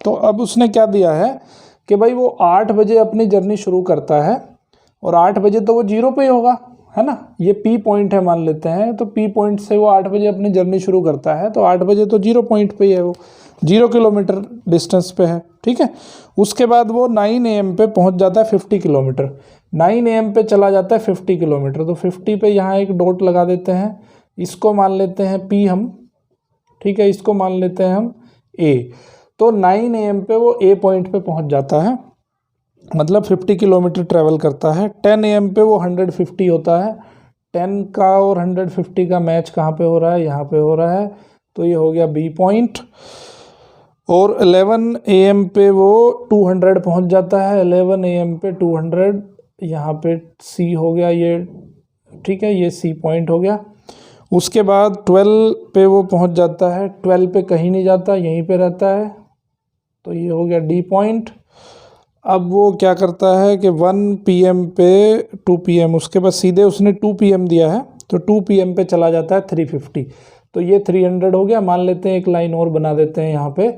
तो अब उसने क्या दिया है कि भाई वो 8 बजे अपनी जर्नी शुरू करता है और 8 बजे तो वो 0 पे ही होगा, है ना। ये पी पॉइंट है मान लेते हैं, तो पी पॉइंट से वो 8 बजे अपनी जर्नी शुरू करता है, तो 8 बजे तो 0 पॉइंट पे ही है, वो 0 किलोमीटर डिस्टेंस पे है। ठीक है, उसके बाद वो 9 AM पे पहुंच जाता है 50 किलोमीटर, 9 AM पे चला जाता है 50 किलोमीटर, तो 50 पे यहाँ एक डॉट लगा देते हैं, इसको मान लेते हैं पी हम। ठीक है, इसको मान लेते हैं हम ए। तो 9 AM पे वो ए पॉइंट पे पहुंच जाता है, मतलब 50 किलोमीटर ट्रैवल करता है। 10 AM पे वो 150 होता है, 10 का और 150 का मैच कहाँ पे हो रहा है, यहाँ पे हो रहा है, तो ये हो गया बी पॉइंट। और 11 AM पे वो 200 पहुंच जाता है, 11 AM पे 200, यहाँ पे सी हो गया ये। ठीक है, ये सी पॉइंट हो गया। उसके बाद 12 पे वो पहुंच जाता है, 12 पे कहीं नहीं जाता, यहीं पे रहता है, तो ये हो गया डी पॉइंट। अब वो क्या करता है कि 1 PM पे 2 PM, उसके बाद सीधे उसने 2 PM दिया है, तो 2 PM पे चला जाता है 350, तो ये 300 हो गया। मान लेते हैं एक लाइन और बना देते हैं यहाँ पे,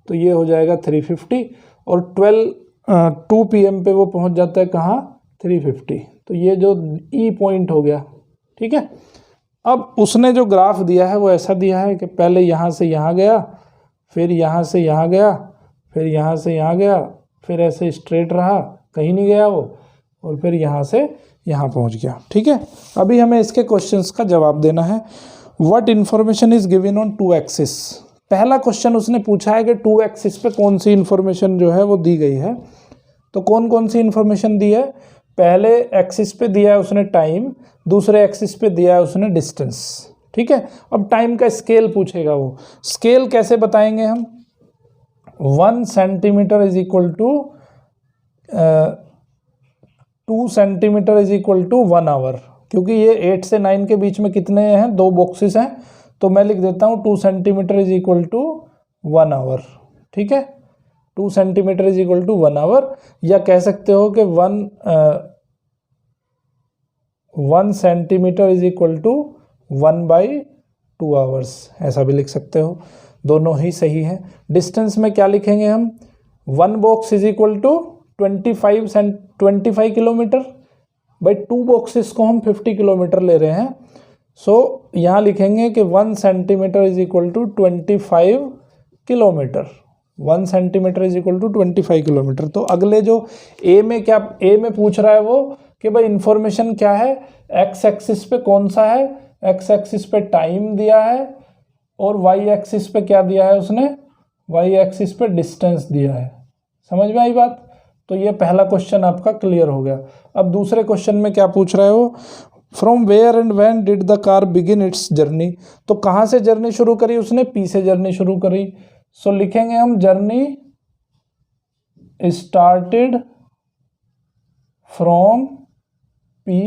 तो ये हो जाएगा 350 और 2 PM पे वो पहुँच जाता है कहाँ, 350, तो ये जो ई पॉइंट हो गया। ठीक है, अब उसने जो ग्राफ दिया है वो ऐसा दिया है कि पहले यहाँ से यहाँ गया, फिर यहाँ से यहाँ गया, फिर यहाँ से यहाँ गया, फिर ऐसे स्ट्रेट रहा, कहीं नहीं गया वो, और फिर यहाँ से यहाँ पहुँच गया। ठीक है, अभी हमें इसके क्वेश्चंस का जवाब देना है। What information is given on 2 axis. पहला क्वेश्चन उसने पूछा है कि 2 एक्सिस पे कौन सी इन्फॉर्मेशन जो है वो दी गई है। तो कौन कौन सी इन्फॉर्मेशन दी है, पहले एक्सिस पे दिया है उसने टाइम, दूसरे एक्सिस पे दिया है उसने डिस्टेंस। ठीक है, अब टाइम का स्केल पूछेगा, वो स्केल कैसे बताएंगे हम। 1 centimetre is equal to 2 centimetre is equal to 1 hour, क्योंकि ये 8 से 9 के बीच में कितने हैं, 2 बॉक्सेस हैं, तो मैं लिख देता हूँ 2 centimetre is equal to 1 hour. ठीक है, 2 centimetre is equal to 1 hour, या कह सकते हो कि 1 centimetre is equal to 1/2 hours, ऐसा भी लिख सकते हो, दोनों ही सही है। डिस्टेंस में क्या लिखेंगे हम, 1 box is equal to 25 kilometre, भाई 2 बॉक्सेस को हम 50 किलोमीटर ले रहे हैं, सो यहाँ लिखेंगे कि 1 centimetre is equal to 25 kilometre, 1 centimetre is equal to 25 kilometre. तो अगले जो ए में क्या, ए में पूछ रहा है वो कि भाई इंफॉर्मेशन क्या है, एक्स एक्सिस पे कौन सा है, एक्स एक्सिस पे टाइम दिया है और वाई एक्सिस पे क्या दिया है उसने, वाई एक्सिस पे डिस्टेंस दिया है। समझ में आई बात। तो ये पहला क्वेश्चन आपका क्लियर हो गया। अब दूसरे क्वेश्चन में क्या पूछ रहा है वो, from where and when did the car begin its journey. तो कहाँ से जर्नी शुरू करी उसने, पी से जर्नी शुरू करी। सो लिखेंगे हम journey started from P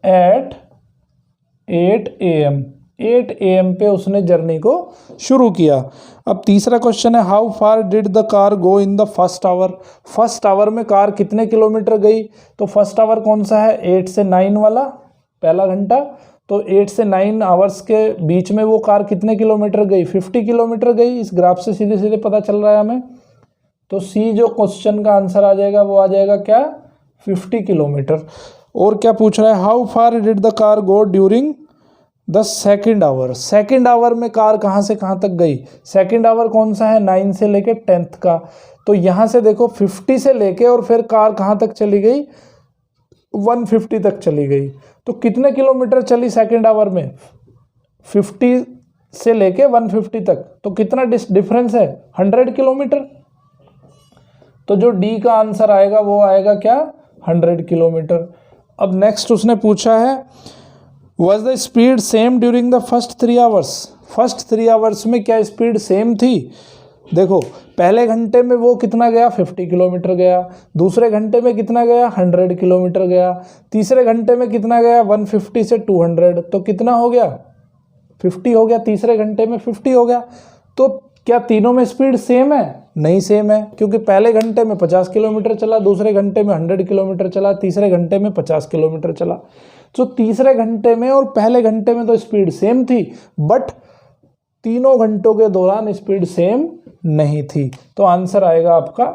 at 8 AM, 8 AM पे उसने जर्नी को शुरू किया। अब तीसरा क्वेश्चन है, how far did the car go in the first hour. First hour में कार कितने किलोमीटर गई, तो फर्स्ट आवर कौन सा है, 8 से 9 वाला, पहला घंटा, तो 8 से 9 आवर्स के बीच में वो कार कितने किलोमीटर गई, 50 किलोमीटर गई। इस ग्राफ से सीधे सीधे पता चल रहा है हमें। तो सी जो क्वेश्चन का आंसर आ जाएगा वो आ जाएगा क्या, 50 किलोमीटर। और क्या पूछ रहा है, how far did the car go during the second hour. Second hour में कार कहाँ से कहाँ तक गई, सेकेंड आवर कौन सा है, 9 से लेके 10th का। तो यहाँ से देखो 50 से लेके और फिर कार कहाँ तक चली गई, 150 तक चली गई। तो कितने किलोमीटर चली सेकेंड आवर में, 50 से लेके 150 तक, तो कितना डिफरेंस है, 100 किलोमीटर। तो जो डी का आंसर आएगा वो आएगा क्या, 100 किलोमीटर। अब नेक्स्ट उसने पूछा है, was the speed same during the first 3 hours. First 3 hours में क्या स्पीड सेम थी। देखो पहले घंटे में वो कितना गया, 50 किलोमीटर गया, दूसरे घंटे में कितना गया, 100 किलोमीटर गया, तीसरे घंटे में कितना गया, 150 से 200, तो कितना हो गया, 50 हो गया, तीसरे घंटे में 50 हो गया। तो क्या तीनों में स्पीड सेम है? नहीं सेम है, क्योंकि पहले घंटे में 50 किलोमीटर चला, दूसरे घंटे में 100 किलोमीटर चला, तीसरे घंटे में 50 किलोमीटर चला। तो तीसरे घंटे में और पहले घंटे में तो स्पीड सेम थी, बट तीनों घंटों के दौरान स्पीड सेम नहीं थी। तो आंसर आएगा आपका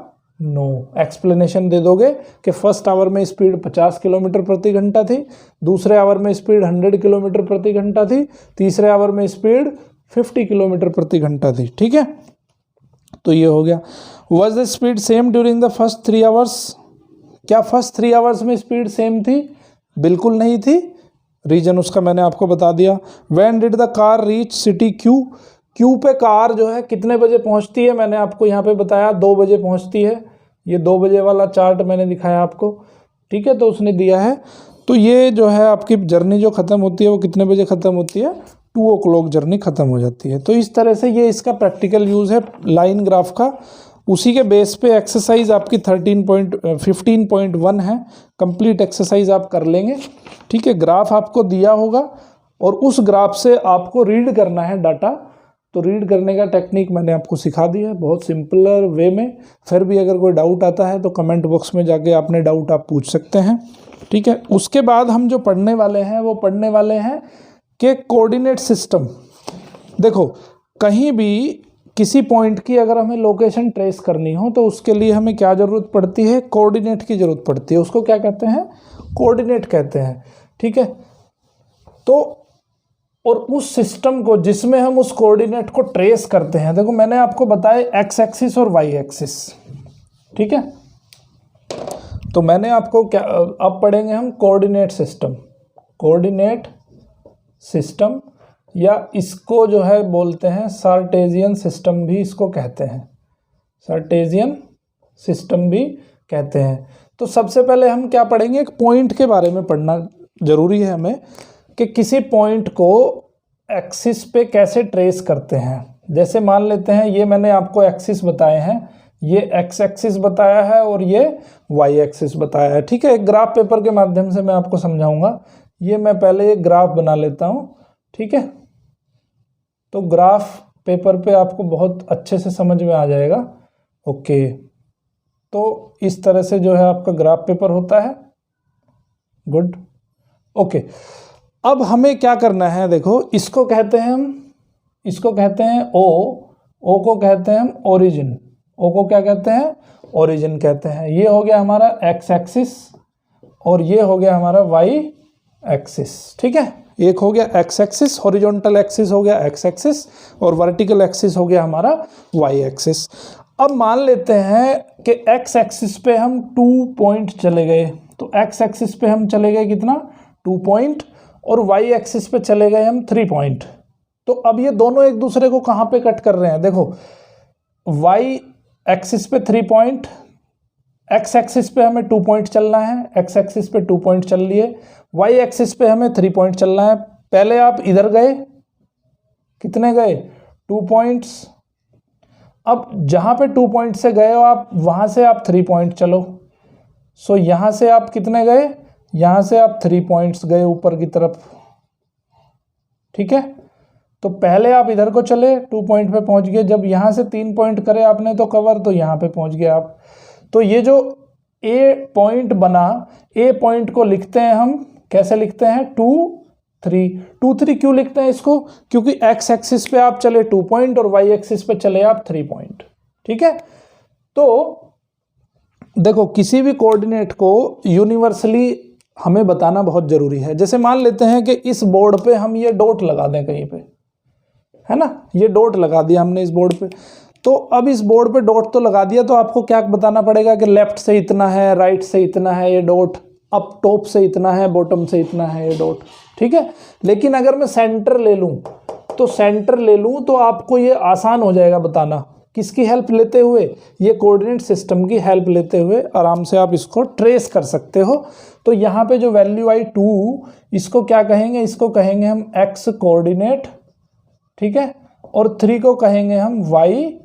नो। एक्सप्लेनेशन दे दोगे कि फर्स्ट आवर में स्पीड 50 किलोमीटर प्रति घंटा थी, दूसरे आवर में स्पीड 100 किलोमीटर प्रति घंटा थी, तीसरे आवर में स्पीड 50 किलोमीटर प्रति घंटा थी। ठीक है, तो ये हो गया। Was the speed same during the first 3 hours? क्या फर्स्ट 3 आवर्स में स्पीड सेम थी? बिल्कुल नहीं थी। रीजन उसका मैंने आपको बता दिया। When did the car reach city Q? Q पे कार जो है कितने बजे पहुंचती है? मैंने आपको यहाँ पे बताया 2 बजे पहुंचती है। ये 2 बजे वाला चार्ट मैंने दिखाया आपको, ठीक है, तो उसने दिया है। तो ये जो है आपकी जर्नी जो ख़त्म होती है वो कितने बजे ख़त्म होती है? 2 o'clock जर्नी ख़त्म हो जाती है। तो इस तरह से ये इसका प्रैक्टिकल यूज़ है लाइन ग्राफ का। उसी के बेस पे एक्सरसाइज आपकी 15.1 है, कंप्लीट एक्सरसाइज आप कर लेंगे। ठीक है, ग्राफ आपको दिया होगा और उस ग्राफ से आपको रीड करना है डाटा। तो रीड करने का टेक्निक मैंने आपको सिखा दी है बहुत सिंपलर वे में। फिर भी अगर कोई डाउट आता है तो कमेंट बॉक्स में जाके अपने डाउट आप पूछ सकते हैं। ठीक है, उसके बाद हम जो पढ़ने वाले हैं वो पढ़ने वाले हैं कि कोऑर्डिनेट सिस्टम। देखो, कहीं भी किसी पॉइंट की अगर हमें लोकेशन ट्रेस करनी हो तो उसके लिए हमें क्या ज़रूरत पड़ती है? कोऑर्डिनेट की ज़रूरत पड़ती है। उसको क्या कहते हैं? कोऑर्डिनेट कहते हैं। ठीक है, तो और उस सिस्टम को जिसमें हम उस कोऑर्डिनेट को ट्रेस करते हैं, देखो मैंने आपको बताया एक्स एक्सिस और वाई एक्सिस। ठीक है, तो मैंने आपको क्या, अब पढ़ेंगे हम कोऑर्डिनेट सिस्टम। कोऑर्डिनेट सिस्टम या इसको जो है बोलते हैं कार्टेशियन सिस्टम भी इसको कहते हैं, कार्टेशियन सिस्टम भी कहते हैं। तो सबसे पहले हम क्या पढ़ेंगे? एक पॉइंट के बारे में पढ़ना जरूरी है हमें कि किसी पॉइंट को एक्सिस पे कैसे ट्रेस करते हैं। जैसे मान लेते हैं ये मैंने आपको एक्सिस बताए हैं, ये एक्स एक्सिस बताया है और ये वाई एक्सिस बताया है। ठीक है, एक ग्राफ पेपर के माध्यम से मैं आपको समझाऊंगा। ये मैं पहले एक ग्राफ बना लेता हूँ। ठीक है, तो ग्राफ पेपर पे आपको बहुत अच्छे से समझ में आ जाएगा। ओके, तो इस तरह से जो है आपका ग्राफ पेपर होता है। Good, okay. अब हमें क्या करना है? देखो, इसको कहते हैं ओ को कहते हैं हम ओरिजिन। ओ को क्या कहते हैं? ओरिजिन कहते हैं। ये हो गया हमारा एक्स एक्सिस और ये हो गया हमारा वाई एक्सिस। ठीक है, एक हो गया एक्स एक्सिस, हॉरिजॉन्टल एक्सिस हो गया एक्स एक्सिस और वर्टिकल एक्सिस हो गया हमारा वाई एक्सिस। अब मान लेते हैं कि एक्स एक्सिस पे हम 2 पॉइंट चले गए, तो एक्स एक्सिस पे हम चले गए कितना? 2 पॉइंट, और वाई एक्सिस पे चले गए हम 3 पॉइंट। तो अब ये दोनों एक दूसरे को कहाँ पे कट कर रहे हैं? देखो, वाई एक्सिस पे 3 पॉइंट, एक्स एक्सिस पे हमें 2 पॉइंट चलना है, एक्स एक्सिस पे 2 पॉइंट चल लिए, वाई एक्सिस पे हमें 3 पॉइंट चलना है। पहले आप इधर गए, कितने गए? 2 पॉइंट्स। अब जहां पे 2 पॉइंट से गए हो आप, वहां से आप 3 पॉइंट चलो। सो यहां से आप कितने गए? यहां से आप 3 पॉइंट्स गए ऊपर की तरफ। ठीक है, तो पहले आप इधर को चले, 2 पॉइंट पे पहुंच गए। जब यहां से 3 पॉइंट करे आपने तो कवर, तो यहां पे पहुंच गए आप। तो ये जो ए पॉइंट बना, ए पॉइंट को लिखते हैं हम, कैसे लिखते हैं? 2 3 क्यों लिखते हैं इसको? क्योंकि एक्स एक्सिस पे आप चले 2 पॉइंट और वाई एक्सिस पे चले आप 3 पॉइंट। ठीक है, तो देखो, किसी भी कोऑर्डिनेट को यूनिवर्सली हमें बताना बहुत जरूरी है। जैसे मान लेते हैं कि इस बोर्ड पे हम ये डॉट लगा दें कहीं पे, है ना, ये डॉट लगा दिया हमने इस बोर्ड पे। तो अब इस बोर्ड पे डॉट तो लगा दिया, तो आपको क्या बताना पड़ेगा कि लेफ्ट से इतना है, राइट से इतना है ये डॉट, अप टॉप से इतना है, बॉटम से इतना है ये डॉट। ठीक है, लेकिन अगर मैं सेंटर ले लूं, तो आपको ये आसान हो जाएगा बताना। किसकी हेल्प लेते हुए? ये कोऑर्डिनेट सिस्टम की हेल्प लेते हुए आराम से आप इसको ट्रेस कर सकते हो। तो यहाँ पे जो वैल्यू आई 2, इसको क्या कहेंगे? इसको कहेंगे हम एक्स कोऑर्डिनेट। ठीक है, और 3 को कहेंगे हम वाई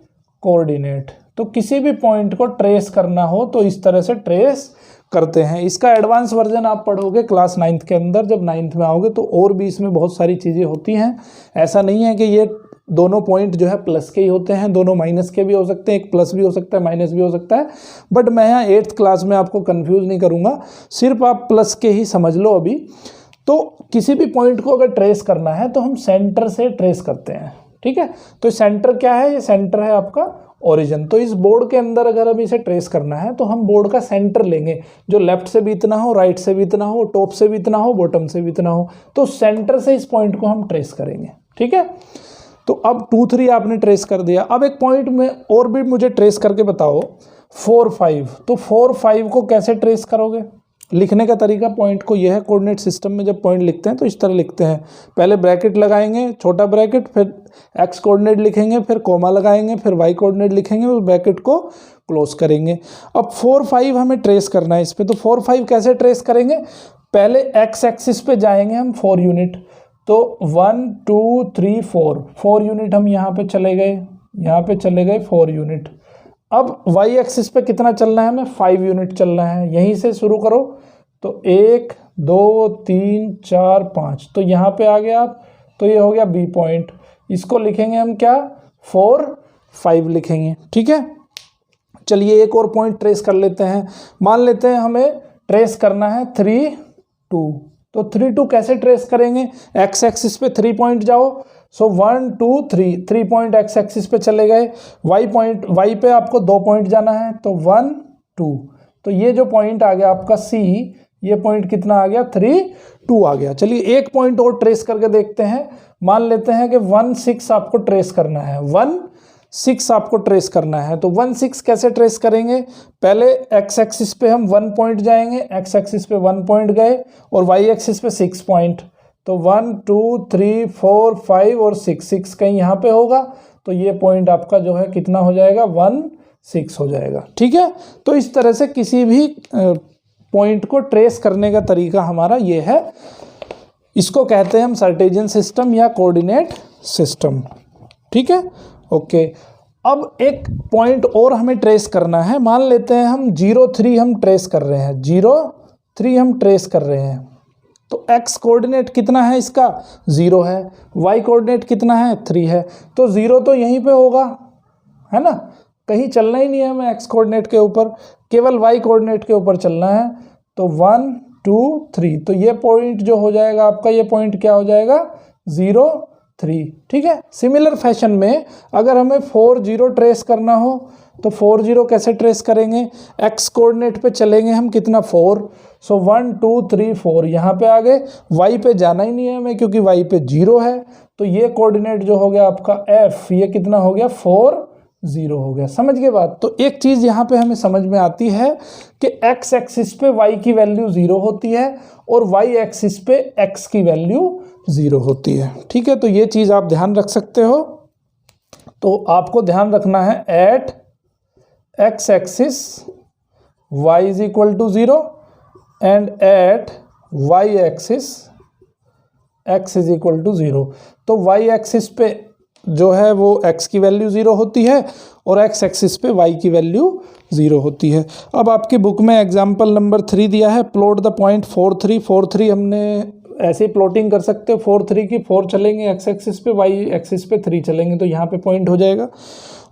कोऑर्डिनेट। तो किसी भी पॉइंट को ट्रेस करना हो तो इस तरह से ट्रेस करते हैं। इसका एडवांस वर्जन आप पढ़ोगे क्लास 9th के अंदर, जब 9th में आओगे तो और भी इसमें बहुत सारी चीज़ें होती हैं। ऐसा नहीं है कि ये दोनों पॉइंट जो है प्लस के ही होते हैं, दोनों माइनस के भी हो सकते हैं, एक प्लस भी हो सकता है माइनस भी हो सकता है, बट मैं यहाँ 8th क्लास में आपको कंफ्यूज नहीं करूँगा, सिर्फ आप प्लस के ही समझ लो अभी। तो किसी भी पॉइंट को अगर ट्रेस करना है तो हम सेंटर से ट्रेस करते हैं, ठीक है। तो सेंटर क्या है, ये सेंटर है आपका ओरिजिन। तो इस बोर्ड के अंदर अगर हमें इसे ट्रेस करना है तो हम बोर्ड का सेंटर लेंगे, जो लेफ्ट से भी इतना हो, राइट से भी इतना हो, टॉप से भी इतना हो, बॉटम से भी इतना हो, तो सेंटर से इस पॉइंट को हम ट्रेस करेंगे, ठीक है। तो अब 2 3 आपने ट्रेस कर दिया। अब एक पॉइंट में और भी मुझे ट्रेस करके बताओ 4 5। तो 4 5 को कैसे ट्रेस करोगे? लिखने का तरीका पॉइंट को यह है, कोऑर्डिनेट सिस्टम में जब पॉइंट लिखते हैं तो इस तरह लिखते हैं, पहले ब्रैकेट लगाएंगे, छोटा ब्रैकेट, फिर एक्स कोऑर्डिनेट लिखेंगे, फिर कोमा लगाएंगे, फिर वाई कोऑर्डिनेट लिखेंगे, उस ब्रैकेट को क्लोज करेंगे। अब 4 5 हमें ट्रेस करना है इस पे, तो 4 5 कैसे ट्रेस करेंगे? पहले एक्स एक्सिस पे जाएंगे हम 4 यूनिट, तो 1 2 3 4 यूनिट हम यहाँ पे चले गए, यहाँ पे चले गए 4 यूनिट। अब वाई एक्सिस पे कितना चलना है हमें? 5 यूनिट चलना है। यहीं से शुरू करो, तो 1 2 3 4 5, तो यहाँ पे आ गया आप, तो ये हो गया बी पॉइंट। इसको लिखेंगे हम क्या? 4 5 लिखेंगे, ठीक है। चलिए एक और पॉइंट ट्रेस कर लेते हैं। मान लेते हैं हमें ट्रेस करना है 3 2, तो 3 2 कैसे ट्रेस करेंगे? एक्स एक्सिस पे 3 पॉइंट जाओ, सो 1 2 3 पॉइंट एक्स एक्सिस पे चले गए। वाई पे आपको 2 पॉइंट जाना है, तो 1 2, तो ये जो पॉइंट आ गया आपका सी, ये पॉइंट कितना आ गया? 3 2 आ गया। चलिए एक पॉइंट और ट्रेस करके देखते हैं। मान लेते हैं कि 1 6 आपको ट्रेस करना है, 1 6 आपको ट्रेस करना है, तो 1 6 कैसे ट्रेस करेंगे? पहले एक्स एक्सिस पे हम 1 पॉइंट जाएंगे, एक्स एक्सिस पे 1 पॉइंट गए, और वाई एक्सिस पे 6 पॉइंट, तो 1 2 3 4 5 और 6 कहीं यहाँ पे होगा, तो ये पॉइंट आपका जो है कितना हो जाएगा? 1 6 हो जाएगा, ठीक है। तो इस तरह से किसी भी पॉइंट को ट्रेस करने का तरीका हमारा ये है, इसको कहते हैं हम सर्टेजियन सिस्टम या कोऑर्डिनेट सिस्टम, ठीक है, ओके। अब एक पॉइंट और हमें ट्रेस करना है। मान लेते हैं हम 0 3 हम ट्रेस कर रहे हैं, 0 3 हम ट्रेस कर रहे हैं, तो x कोऑर्डिनेट कितना है इसका? 0 है, y कोऑर्डिनेट कितना है? 3 है, तो 0 तो यहीं पे होगा, है ना, कहीं चलना ही नहीं है हमें x कोऑर्डिनेट के ऊपर, केवल y कोऑर्डिनेट के ऊपर चलना है। तो 1 2 3, तो ये पॉइंट जो हो जाएगा आपका, ये पॉइंट क्या हो जाएगा? 0 3, ठीक है। सिमिलर फैशन में अगर हमें 4 0 ट्रेस करना हो, तो 4 0 कैसे ट्रेस करेंगे? x कोऑर्डिनेट पे चलेंगे हम, कितना? 4, सो 1 2 3 4 यहाँ पे आ गए। y पे जाना ही नहीं है हमें, क्योंकि y पे 0 है, तो ये कोऑर्डिनेट जो हो गया आपका f, ये कितना हो गया? 4 0 हो गया। समझ गए बात? तो एक चीज़ यहाँ पे हमें समझ में आती है कि x एक्सिस पे y की वैल्यू 0 होती है और y एक्सिस पे x की वैल्यू 0 होती है, ठीक है। तो ये चीज़ आप ध्यान रख सकते हो। तो आपको ध्यान रखना है at x axis y is equal to 0 and at y axis x is equal to 0। तो y एक्सिस पे जो है वो x की वैल्यू 0 होती है और x एक्सिस पे y की वैल्यू 0 होती है। अब आपकी बुक में एग्जाम्पल नंबर 3 दिया है, प्लॉट द पॉइंट 4 3। 4 3 हमने ऐसे प्लॉटिंग कर सकते हो, 4 3 की 4 चलेंगे x एक्सिस पे, y एक्सिस पे 3 चलेंगे, तो यहाँ पे पॉइंट हो जाएगा।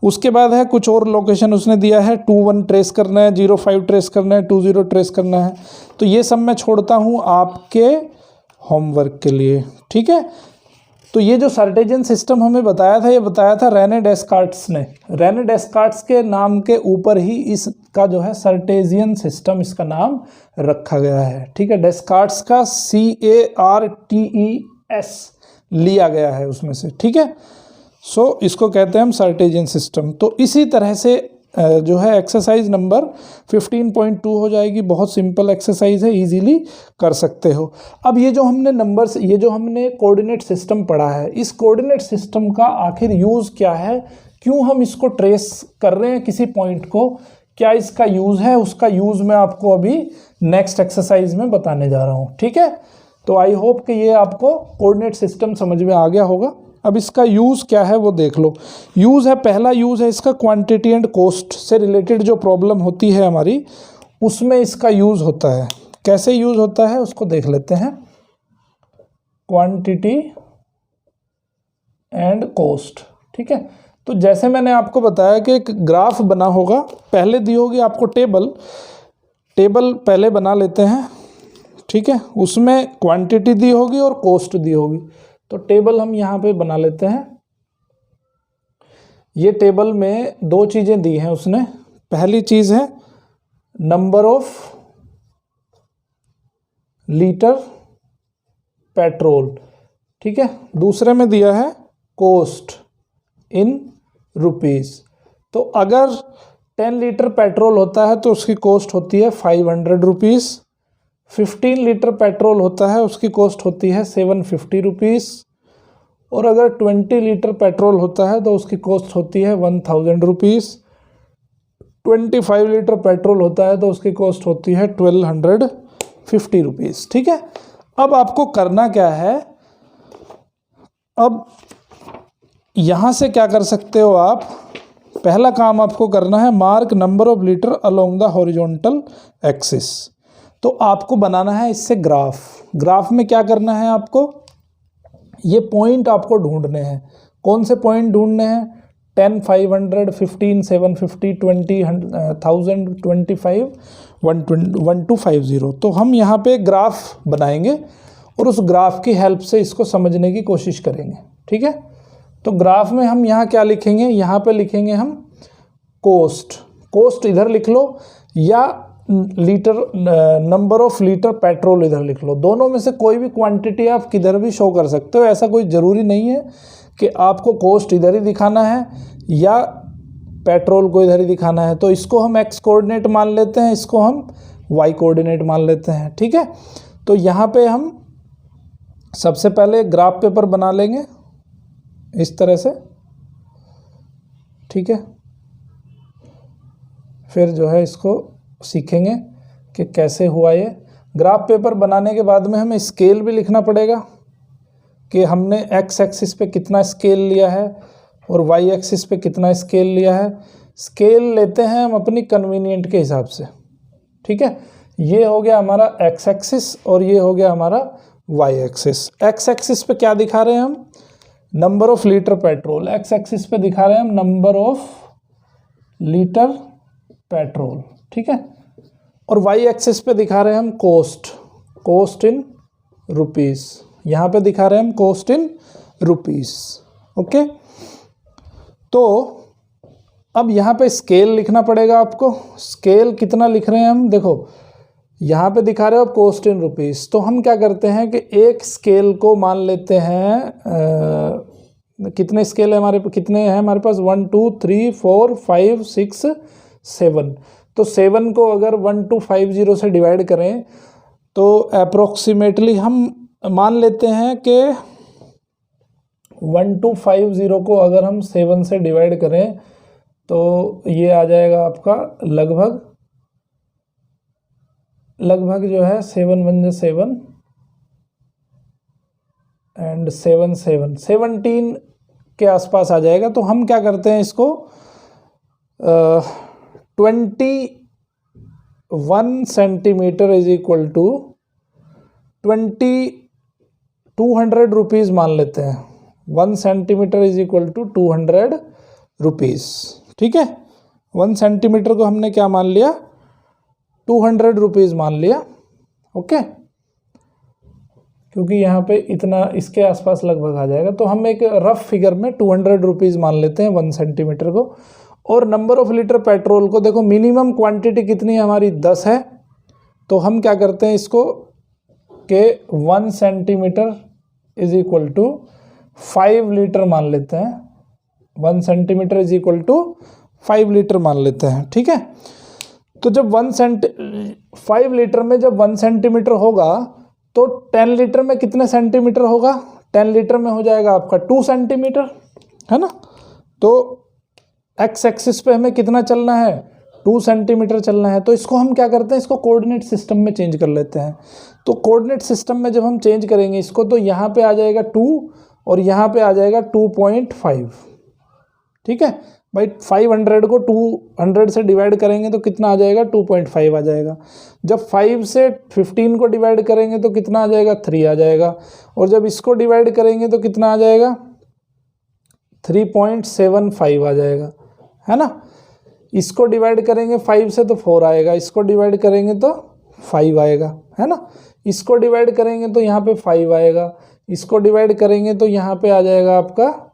उसके बाद है कुछ और लोकेशन उसने दिया है, 2 1 ट्रेस करना है, 0 5 ट्रेस करना है, 2 0 ट्रेस करना है। तो ये सब मैं छोड़ता हूँ आपके होमवर्क के लिए, ठीक है। तो ये जो सर्टेजियन सिस्टम हमें बताया था, ये बताया था रेने डेस्कार्ट्स ने। रेने डेस्कार्ट्स के नाम के ऊपर ही इसका जो है सर्टेजियन सिस्टम, इसका नाम रखा गया है, ठीक है। डेस्कार्ट्स का CARTES लिया गया है उसमें से, ठीक है। सो इसको कहते हैं हम सर्टेजियन सिस्टम। तो इसी तरह से जो है एक्सरसाइज नंबर 15.2 हो जाएगी। बहुत सिंपल एक्सरसाइज है, इजीली कर सकते हो। अब ये जो हमने नंबर्स, ये जो हमने कोऑर्डिनेट सिस्टम पढ़ा है, इस कोऑर्डिनेट सिस्टम का आखिर यूज़ क्या है, क्यों हम इसको ट्रेस कर रहे हैं किसी पॉइंट को, क्या इसका यूज़ है, उसका यूज़ मैं आपको अभी नेक्स्ट एक्सरसाइज में बताने जा रहा हूँ, ठीक है। तो आई होप कि ये आपको कोऑर्डिनेट सिस्टम समझ में आ गया होगा। अब इसका यूज़ क्या है वो देख लो। यूज़ है, पहला यूज़ है इसका क्वांटिटी एंड कॉस्ट से रिलेटेड जो प्रॉब्लम होती है हमारी, उसमें इसका यूज़ होता है। कैसे यूज़ होता है उसको देख लेते हैं। क्वांटिटी एंड कॉस्ट, ठीक है। तो जैसे मैंने आपको बताया कि एक ग्राफ बना होगा, पहले दी होगी आपको टेबल पहले बना लेते हैं, ठीक है। उसमें क्वांटिटी दी होगी और कॉस्ट दी होगी। तो टेबल हम यहाँ पे बना लेते हैं। ये टेबल में दो चीज़ें दी हैं उसने। पहली चीज़ है नंबर ऑफ लीटर पेट्रोल, ठीक है। दूसरे में दिया है कॉस्ट इन रुपीस। तो अगर 10 लीटर पेट्रोल होता है तो उसकी कॉस्ट होती है 500 रुपीज़। 15 लीटर पेट्रोल होता है उसकी कॉस्ट होती है 750 रुपीज़। और अगर 20 लीटर पेट्रोल होता है तो उसकी कॉस्ट होती है 1000 रुपीज़। 25 लीटर पेट्रोल होता है तो उसकी कॉस्ट होती है 1250 रुपीज़, ठीक है। अब आपको करना क्या है, अब यहाँ से क्या कर सकते हो आप, पहला काम आपको करना है mark number of litre along the horizontal axis. तो आपको बनाना है इससे ग्राफ में क्या करना है आपको, ये पॉइंट आपको ढूंढने हैं। कौन से पॉइंट ढूंढने हैं? 10, 500, 15, 750, 20, 1000, 25, 1250। तो हम यहाँ पे ग्राफ बनाएंगे और उस ग्राफ की हेल्प से इसको समझने की कोशिश करेंगे, ठीक है। तो ग्राफ में हम यहाँ क्या लिखेंगे, यहाँ पे लिखेंगे हम कॉस्ट इधर लिख लो, या litre number of litre petrol इधर लिख लो। दोनों में से कोई भी क्वांटिटी आप किधर भी शो कर सकते हो। ऐसा कोई ज़रूरी नहीं है कि आपको कॉस्ट इधर ही दिखाना है या पेट्रोल को इधर ही दिखाना है। तो इसको हम एक्स कोऑर्डिनेट मान लेते हैं, इसको हम वाई कोऑर्डिनेट मान लेते हैं, ठीक है। तो यहाँ पे हम सबसे पहले ग्राफ पेपर बना लेंगे इस तरह से, ठीक है। फिर जो है इसको सीखेंगे कि कैसे हुआ ये। ग्राफ पेपर बनाने के बाद में हमें स्केल भी लिखना पड़ेगा कि हमने एक्स एक्सिस पे कितना स्केल लिया है और वाई एक्सिस पे कितना स्केल लिया है। स्केल लेते हैं हम अपनी कन्वीनियंट के हिसाब से, ठीक है। ये हो गया हमारा एक्स एक्सिस और ये हो गया हमारा वाई एक्सिस। एक्स एक्सिस पे क्या दिखा रहे हैं हम, number of litre petrol. X axis पे दिखा रहे हैं हम नंबर ऑफ लीटर पेट्रोल, ठीक है। और वाई एक्सिस पे दिखा रहे हैं हम कॉस्ट इन रुपीस। यहाँ पे दिखा रहे हैं हम कॉस्ट इन रुपीस, ओके। तो अब यहाँ पे स्केल लिखना पड़ेगा आपको। स्केल कितना लिख रहे हैं हम, देखो यहाँ पे दिखा रहे हो कॉस्ट इन रुपीस। तो हम क्या करते हैं कि एक स्केल को मान लेते हैं, कितने स्केल है हमारे पास, कितने हैं हमारे पास, 1 2 3 4 5 6 7। तो 7 को अगर 1250 से डिवाइड करें तो अप्रोक्सीमेटली हम मान लेते हैं कि 1250 को अगर हम 7 से डिवाइड करें तो ये आ जाएगा आपका लगभग जो है 7 1 7 एंड 7 7 17 के आसपास आ जाएगा। तो हम क्या करते हैं इसको 21 centimetre is equal to 200 rupees मान लेते हैं। 1 centimetre is equal to 200 rupees, ठीक है। 1 सेंटीमीटर को हमने क्या मान लिया, 200 रुपीज़ मान लिया, ओके। क्योंकि यहाँ पे इतना इसके आसपास लगभग आ जाएगा। तो हम एक रफ फिगर में 200 रुपीज़ मान लेते हैं 1 सेंटीमीटर को। और नंबर ऑफ लीटर पेट्रोल को देखो, मिनिमम क्वांटिटी कितनी है हमारी, 10 है। तो हम क्या करते हैं इसको कि 1 centimetre is equal to 5 litre मान लेते हैं। 1 centimetre is equal to 5 litre मान लेते हैं, ठीक है। तो जब 5 लीटर में जब 1 सेंटीमीटर होगा तो 10 लीटर में कितने सेंटीमीटर होगा, 10 लीटर में हो जाएगा आपका 2 सेंटीमीटर, है ना। तो एक्स एक्सिस पे हमें कितना चलना है, 2 सेंटीमीटर चलना है। तो इसको हम क्या करते हैं, इसको कोऑर्डिनेट सिस्टम में चेंज कर लेते हैं। तो कोऑर्डिनेट सिस्टम में जब हम चेंज करेंगे इसको, तो यहाँ पे आ जाएगा 2 और यहाँ पे आ जाएगा 2.5, ठीक है भाई। 500 को 200 से डिवाइड करेंगे तो कितना आ जाएगा, 2.5 आ जाएगा। जब 5 से 15 को डिवाइड करेंगे तो कितना आ जाएगा, 3 आ जाएगा। और जब इसको डिवाइड करेंगे तो कितना आ जाएगा, 3.75 आ जाएगा, है ना। इसको डिवाइड करेंगे 5 से तो 4 आएगा, इसको डिवाइड करेंगे तो 5 आएगा, है ना। इसको डिवाइड करेंगे तो यहाँ पे 5 आएगा, इसको डिवाइड करेंगे तो यहाँ पे आ जाएगा आपका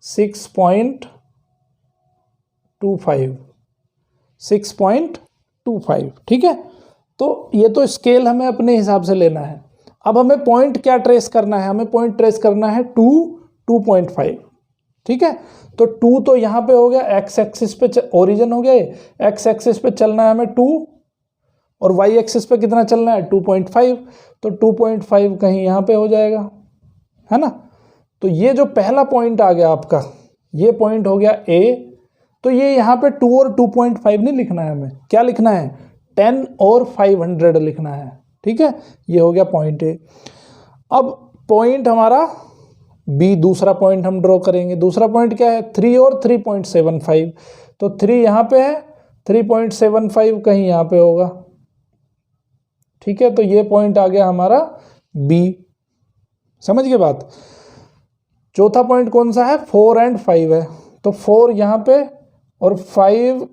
6.25, ठीक है। तो ये तो स्केल हमें अपने हिसाब से लेना है। अब हमें पॉइंट क्या ट्रेस करना है, हमें पॉइंट ट्रेस करना है 2.5, ठीक है। तो 2 तो यहाँ पे हो गया, एक्स एक्सिस पे ओरिजिन हो गया, एक्स एक्सिस पे चलना है हमें 2 और वाई एक्सिस पे कितना चलना है 2.5, तो 2.5 कहीं यहाँ पे हो जाएगा, है ना। तो ये जो पहला पॉइंट आ गया आपका, ये पॉइंट हो गया ए। तो ये यहाँ पे 2 और 2.5 नहीं लिखना है, हमें क्या लिखना है 10 और 500 लिखना है, ठीक है। ये हो गया पॉइंट ए। अब पॉइंट हमारा बी, दूसरा पॉइंट हम ड्रॉ करेंगे। दूसरा पॉइंट क्या है 3 और 3.75, तो 3 यहाँ पे है, 3.75 कहीं यहाँ पे होगा, ठीक है। तो ये पॉइंट आ गया हमारा बी, समझ गए बात। चौथा पॉइंट कौन सा है 4 और 5 है, तो 4 यहाँ पे और 5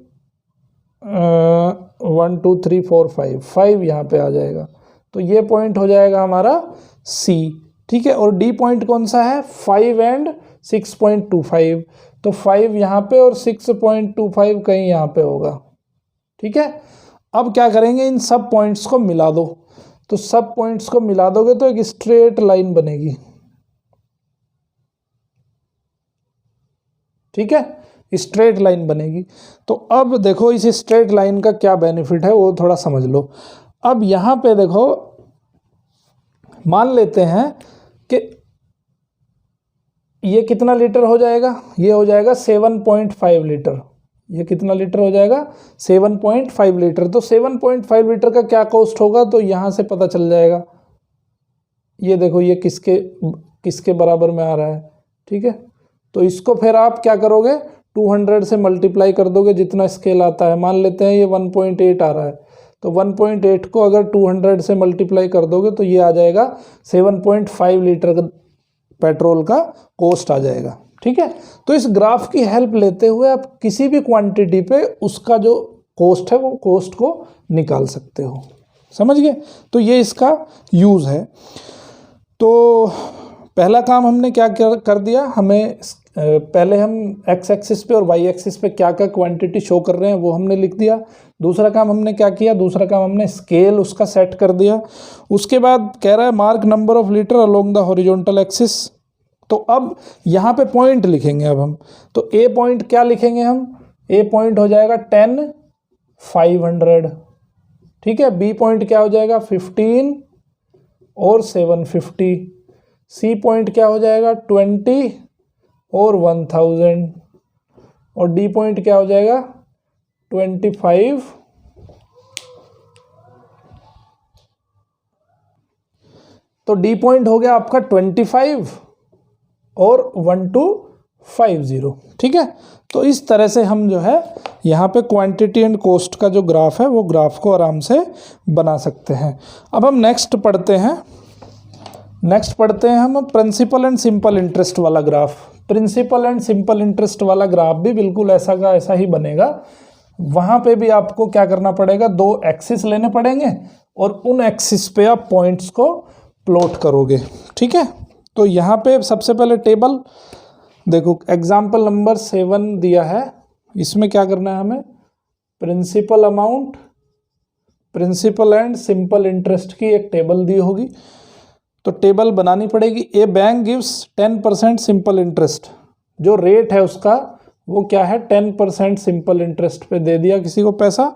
1 2 3 4 5 यहाँ पे आ जाएगा, तो ये पॉइंट हो जाएगा हमारा सी, ठीक है। और डी पॉइंट कौन सा है 5 और 6.25, तो 5 यहाँ पे और 6.25 कहीं यहाँ पे होगा, ठीक है। अब क्या करेंगे, इन सब पॉइंट्स को मिला दो। तो सब पॉइंट्स को मिला दोगे तो एक स्ट्रेट लाइन बनेगी, ठीक है, स्ट्रेट लाइन बनेगी। तो अब देखो इस स्ट्रेट लाइन का क्या बेनिफिट है वो थोड़ा समझ लो। अब यहाँ पे देखो, मान लेते हैं कि ये कितना लीटर हो जाएगा, ये हो जाएगा 7.5 लीटर। ये कितना लीटर हो जाएगा 7.5 लीटर। तो 7.5 लीटर का क्या कॉस्ट होगा, तो यहाँ से पता चल जाएगा। ये देखो ये किसके बराबर में आ रहा है, ठीक है। तो इसको फिर आप क्या करोगे 200 से मल्टीप्लाई कर दोगे, जितना स्केल आता है। मान लेते हैं ये 1.8 आ रहा है, तो 1.8 को अगर 200 से मल्टीप्लाई कर दोगे तो ये आ जाएगा 7.5 लीटर का पेट्रोल का कॉस्ट आ जाएगा, ठीक है। तो इस ग्राफ की हेल्प लेते हुए आप किसी भी क्वांटिटी पे उसका जो कॉस्ट है वो कॉस्ट को निकाल सकते हो, समझ गए। तो ये इसका यूज़ है। तो पहला काम हमने क्या कर दिया, हमें पहले हम एक्स एक्सिस पे और वाई एक्सिस पे क्या क्या क्वांटिटी शो कर रहे हैं वो हमने लिख दिया। दूसरा काम हमने क्या किया, दूसरा काम हमने स्केल उसका सेट कर दिया। उसके बाद कह रहा है mark number of litre along the horizontal axis. तो अब यहाँ पे पॉइंट लिखेंगे अब हम। तो ए पॉइंट क्या लिखेंगे हम, ए पॉइंट हो जाएगा 10 500, ठीक है। बी पॉइंट क्या हो जाएगा 15 और 750। सी पॉइंट क्या हो जाएगा 20 और 1000। और डी पॉइंट क्या हो जाएगा 25 तो डी पॉइंट हो गया आपका 25 और 1250, ठीक है। तो इस तरह से हम जो है यहाँ पे क्वांटिटी एंड कॉस्ट का जो ग्राफ है वो ग्राफ को आराम से बना सकते हैं। अब हम नेक्स्ट पढ़ते हैं हम प्रिंसिपल एंड सिंपल इंटरेस्ट वाला graph. Principal and simple interest वाला ग्राफ भी बिल्कुल ऐसा का ऐसा ही बनेगा। वहाँ पे भी आपको क्या करना पड़ेगा, 2 एक्सिस लेने पड़ेंगे और उन एक्सिस पे आप पॉइंट्स को प्लॉट करोगे, ठीक है। तो यहाँ पे सबसे पहले टेबल देखो, एग्जाम्पल नंबर 7 दिया है। इसमें क्या करना है हमें, principal amount, principal and simple interest की एक टेबल दी होगी, तो टेबल बनानी पड़ेगी। A bank gives 10% simple interest, जो रेट है उसका वो क्या है 10% सिंपल इंटरेस्ट पे दे दिया किसी को पैसा।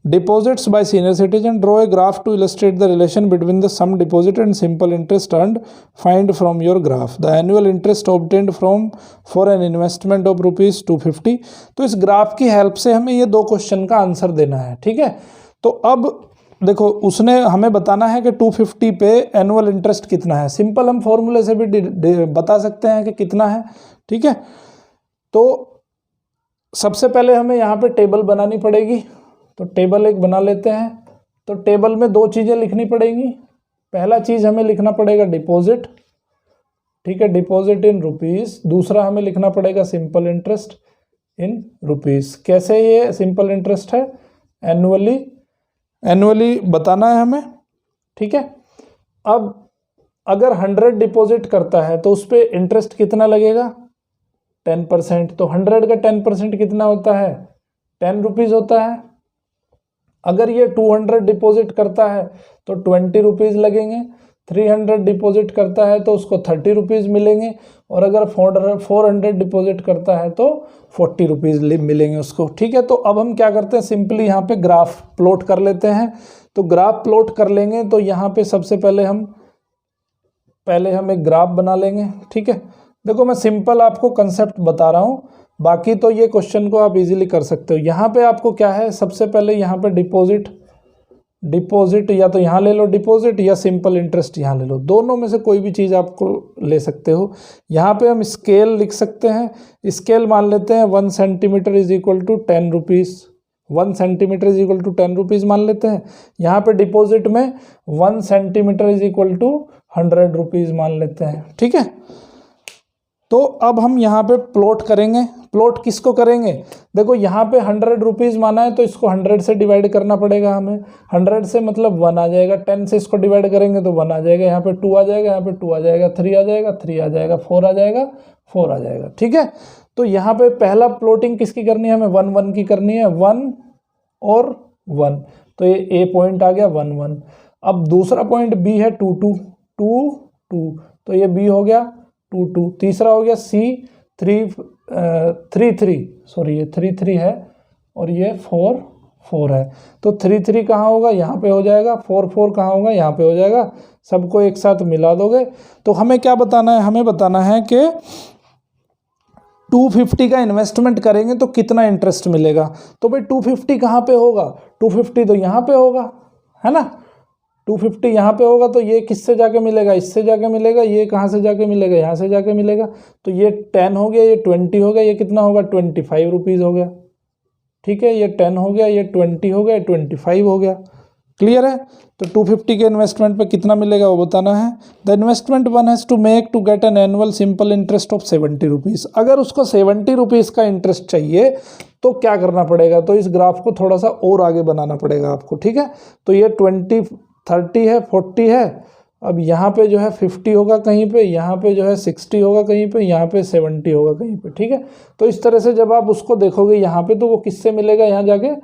Deposits by senior citizen, draw a graph to illustrate the relation between the sum deposit and simple interest earned, find from your graph the annual interest obtained from for an investment of ₹250। तो इस ग्राफ की हेल्प से हमें ये 2 क्वेश्चन का आंसर देना है, ठीक है। तो अब देखो उसने हमें बताना है कि 250 पे एनुअल इंटरेस्ट कितना है। सिंपल हम फॉर्मूले से भी बता सकते हैं कि कितना है, ठीक है। तो सबसे पहले हमें यहाँ पे टेबल बनानी पड़ेगी, तो टेबल एक बना लेते हैं। तो टेबल में 2 चीज़ें लिखनी पड़ेंगी। पहला चीज़ हमें लिखना पड़ेगा डिपॉजिट, ठीक है, डिपॉजिट इन रुपीस। दूसरा हमें लिखना पड़ेगा सिंपल इंटरेस्ट इन रुपीस। कैसे ये सिंपल इंटरेस्ट है, एनुअली बताना है हमें, ठीक है। अब अगर 100 डिपॉजिट करता है तो उस पर इंटरेस्ट कितना लगेगा, 10%। तो 100 का 10% कितना होता है, 10 रुपीज़ होता है। अगर ये 200 डिपॉजिट करता है तो 20 रुपीज़ लगेंगे। 300 डिपॉजिट करता है तो उसको 30 रुपीज़ मिलेंगे। और अगर 400 डिपॉजिट करता है तो 40 रुपीज़ मिलेंगे उसको, ठीक है। तो अब हम क्या करते हैं, सिंपली यहाँ पे ग्राफ प्लॉट कर लेते हैं। तो ग्राफ प्लॉट कर लेंगे तो यहाँ पे सबसे पहले हम एक ग्राफ बना लेंगे, ठीक है। देखो मैं सिंपल आपको कंसेप्ट बता रहा हूँ, बाकी तो ये क्वेश्चन को आप इजीली कर सकते हो। यहाँ पे आपको क्या है, सबसे पहले यहाँ पे डिपॉजिट या तो यहाँ ले लो डिपॉजिट, या सिंपल इंटरेस्ट यहाँ ले लो, दोनों में से कोई भी चीज़ आपको ले सकते हो। यहाँ पे हम स्केल लिख सकते हैं। स्केल मान लेते हैं 1 centimetre is equal to 10 rupees. 1 centimetre is equal to 10 rupees मान लेते हैं। यहाँ पे डिपॉजिट में 1 centimetre is equal to 100 rupees मान लेते हैं, ठीक है। तो अब हम यहाँ पे प्लॉट करेंगे। प्लॉट किसको करेंगे, देखो यहाँ पे 100 रुपीज़ माना है तो इसको 100 से डिवाइड करना पड़ेगा हमें। 100 से मतलब 1 आ जाएगा, 10 से इसको डिवाइड करेंगे तो 1 आ जाएगा, यहाँ पे 2 आ जाएगा, यहाँ पे 2 आ जाएगा, 3 आ जाएगा, 3 आ जाएगा, 4 आ जाएगा, 4 आ जाएगा, ठीक है। तो यहाँ पे पहला प्लॉटिंग किसकी करनी है, हमें 1 1 की करनी है, 1 और 1। तो ये ए पॉइंट आ गया 1 1। अब दूसरा पॉइंट बी है 2 2 2 2, तो ये बी हो गया 2 2। तीसरा हो गया सी 3 3, सॉरी ये 3 3 है और ये 4 4 है। तो 3 3 कहाँ होगा, यहाँ पे हो जाएगा। 4 4 कहाँ होगा, यहाँ पे हो जाएगा। सबको एक साथ मिला दोगे तो हमें क्या बताना है, हमें बताना है कि 250 का इन्वेस्टमेंट करेंगे तो कितना इंटरेस्ट मिलेगा। तो भाई 250 कहाँ पे होगा, 250 तो यहाँ पे होगा, है ना। 250 यहाँ पे होगा तो ये किससे जाके मिलेगा, इससे जाके मिलेगा। ये कहाँ से जाके मिलेगा, यहाँ से जाके मिलेगा। तो ये 10 हो गया, ये 20 हो गया, ये कितना होगा 25 रुपीज़ हो गया, ठीक है। ये 10 हो गया, ये 20 हो गया, 25 हो गया। क्लियर है। तो 250 के इन्वेस्टमेंट पे कितना मिलेगा वो बताना है। The investment one has to make to get an annual simple interest of 70 rupees. अगर उसको 70 रुपीज़ का इंटरेस्ट चाहिए तो क्या करना पड़ेगा, तो इस ग्राफ को थोड़ा सा और आगे बनाना पड़ेगा आपको, ठीक है। तो ये 20 30 है, 40 है। अब यहाँ पे जो है 50 होगा कहीं पे, यहाँ पे जो है 60 होगा कहीं पे, यहाँ पे 70 होगा कहीं पे, ठीक है। तो इस तरह से जब आप उसको देखोगे यहाँ पे तो वो किससे मिलेगा, यहाँ जाके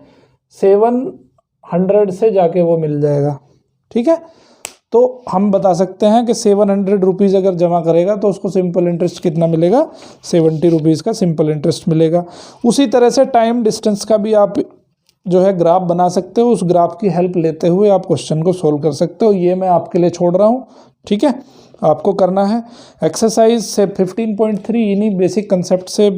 700 से जाके वो मिल जाएगा, ठीक है। तो हम बता सकते हैं कि 700 रुपीज़ अगर जमा करेगा तो उसको सिंपल इंटरेस्ट कितना मिलेगा, 70 रुपीज़ का सिंपल इंटरेस्ट मिलेगा। उसी तरह से टाइम डिस्टेंस का भी आप जो है ग्राफ बना सकते हो। उस ग्राफ की हेल्प लेते हुए आप क्वेश्चन को सोल्व कर सकते हो। ये मैं आपके लिए छोड़ रहा हूँ, ठीक है। आपको करना है एक्सरसाइज से 15.3 इन्हीं बेसिक कंसेप्ट से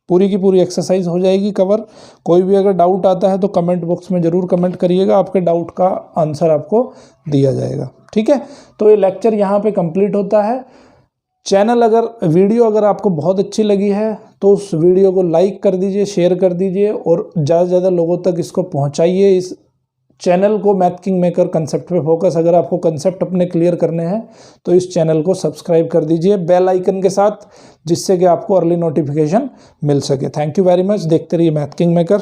पूरी की पूरी एक्सरसाइज हो जाएगी कवर। कोई भी अगर डाउट आता है तो कमेंट बॉक्स में ज़रूर कमेंट करिएगा, आपके डाउट का आंसर आपको दिया जाएगा, ठीक है। तो ये लेक्चर यहाँ पे कंप्लीट होता है। वीडियो अगर आपको बहुत अच्छी लगी है तो उस वीडियो को लाइक कर दीजिए, शेयर कर दीजिए और ज़्यादा से ज़्यादा लोगों तक इसको पहुंचाइए। इस चैनल को मैथ किंग मेकर कंसेप्ट पे फोकस, अगर आपको कंसेप्ट अपने क्लियर करने हैं तो इस चैनल को सब्सक्राइब कर दीजिए बेल आइकन के साथ, जिससे कि आपको अर्ली नोटिफिकेशन मिल सके। Thank you very much. देखते रहिए मैथ किंग मेकर।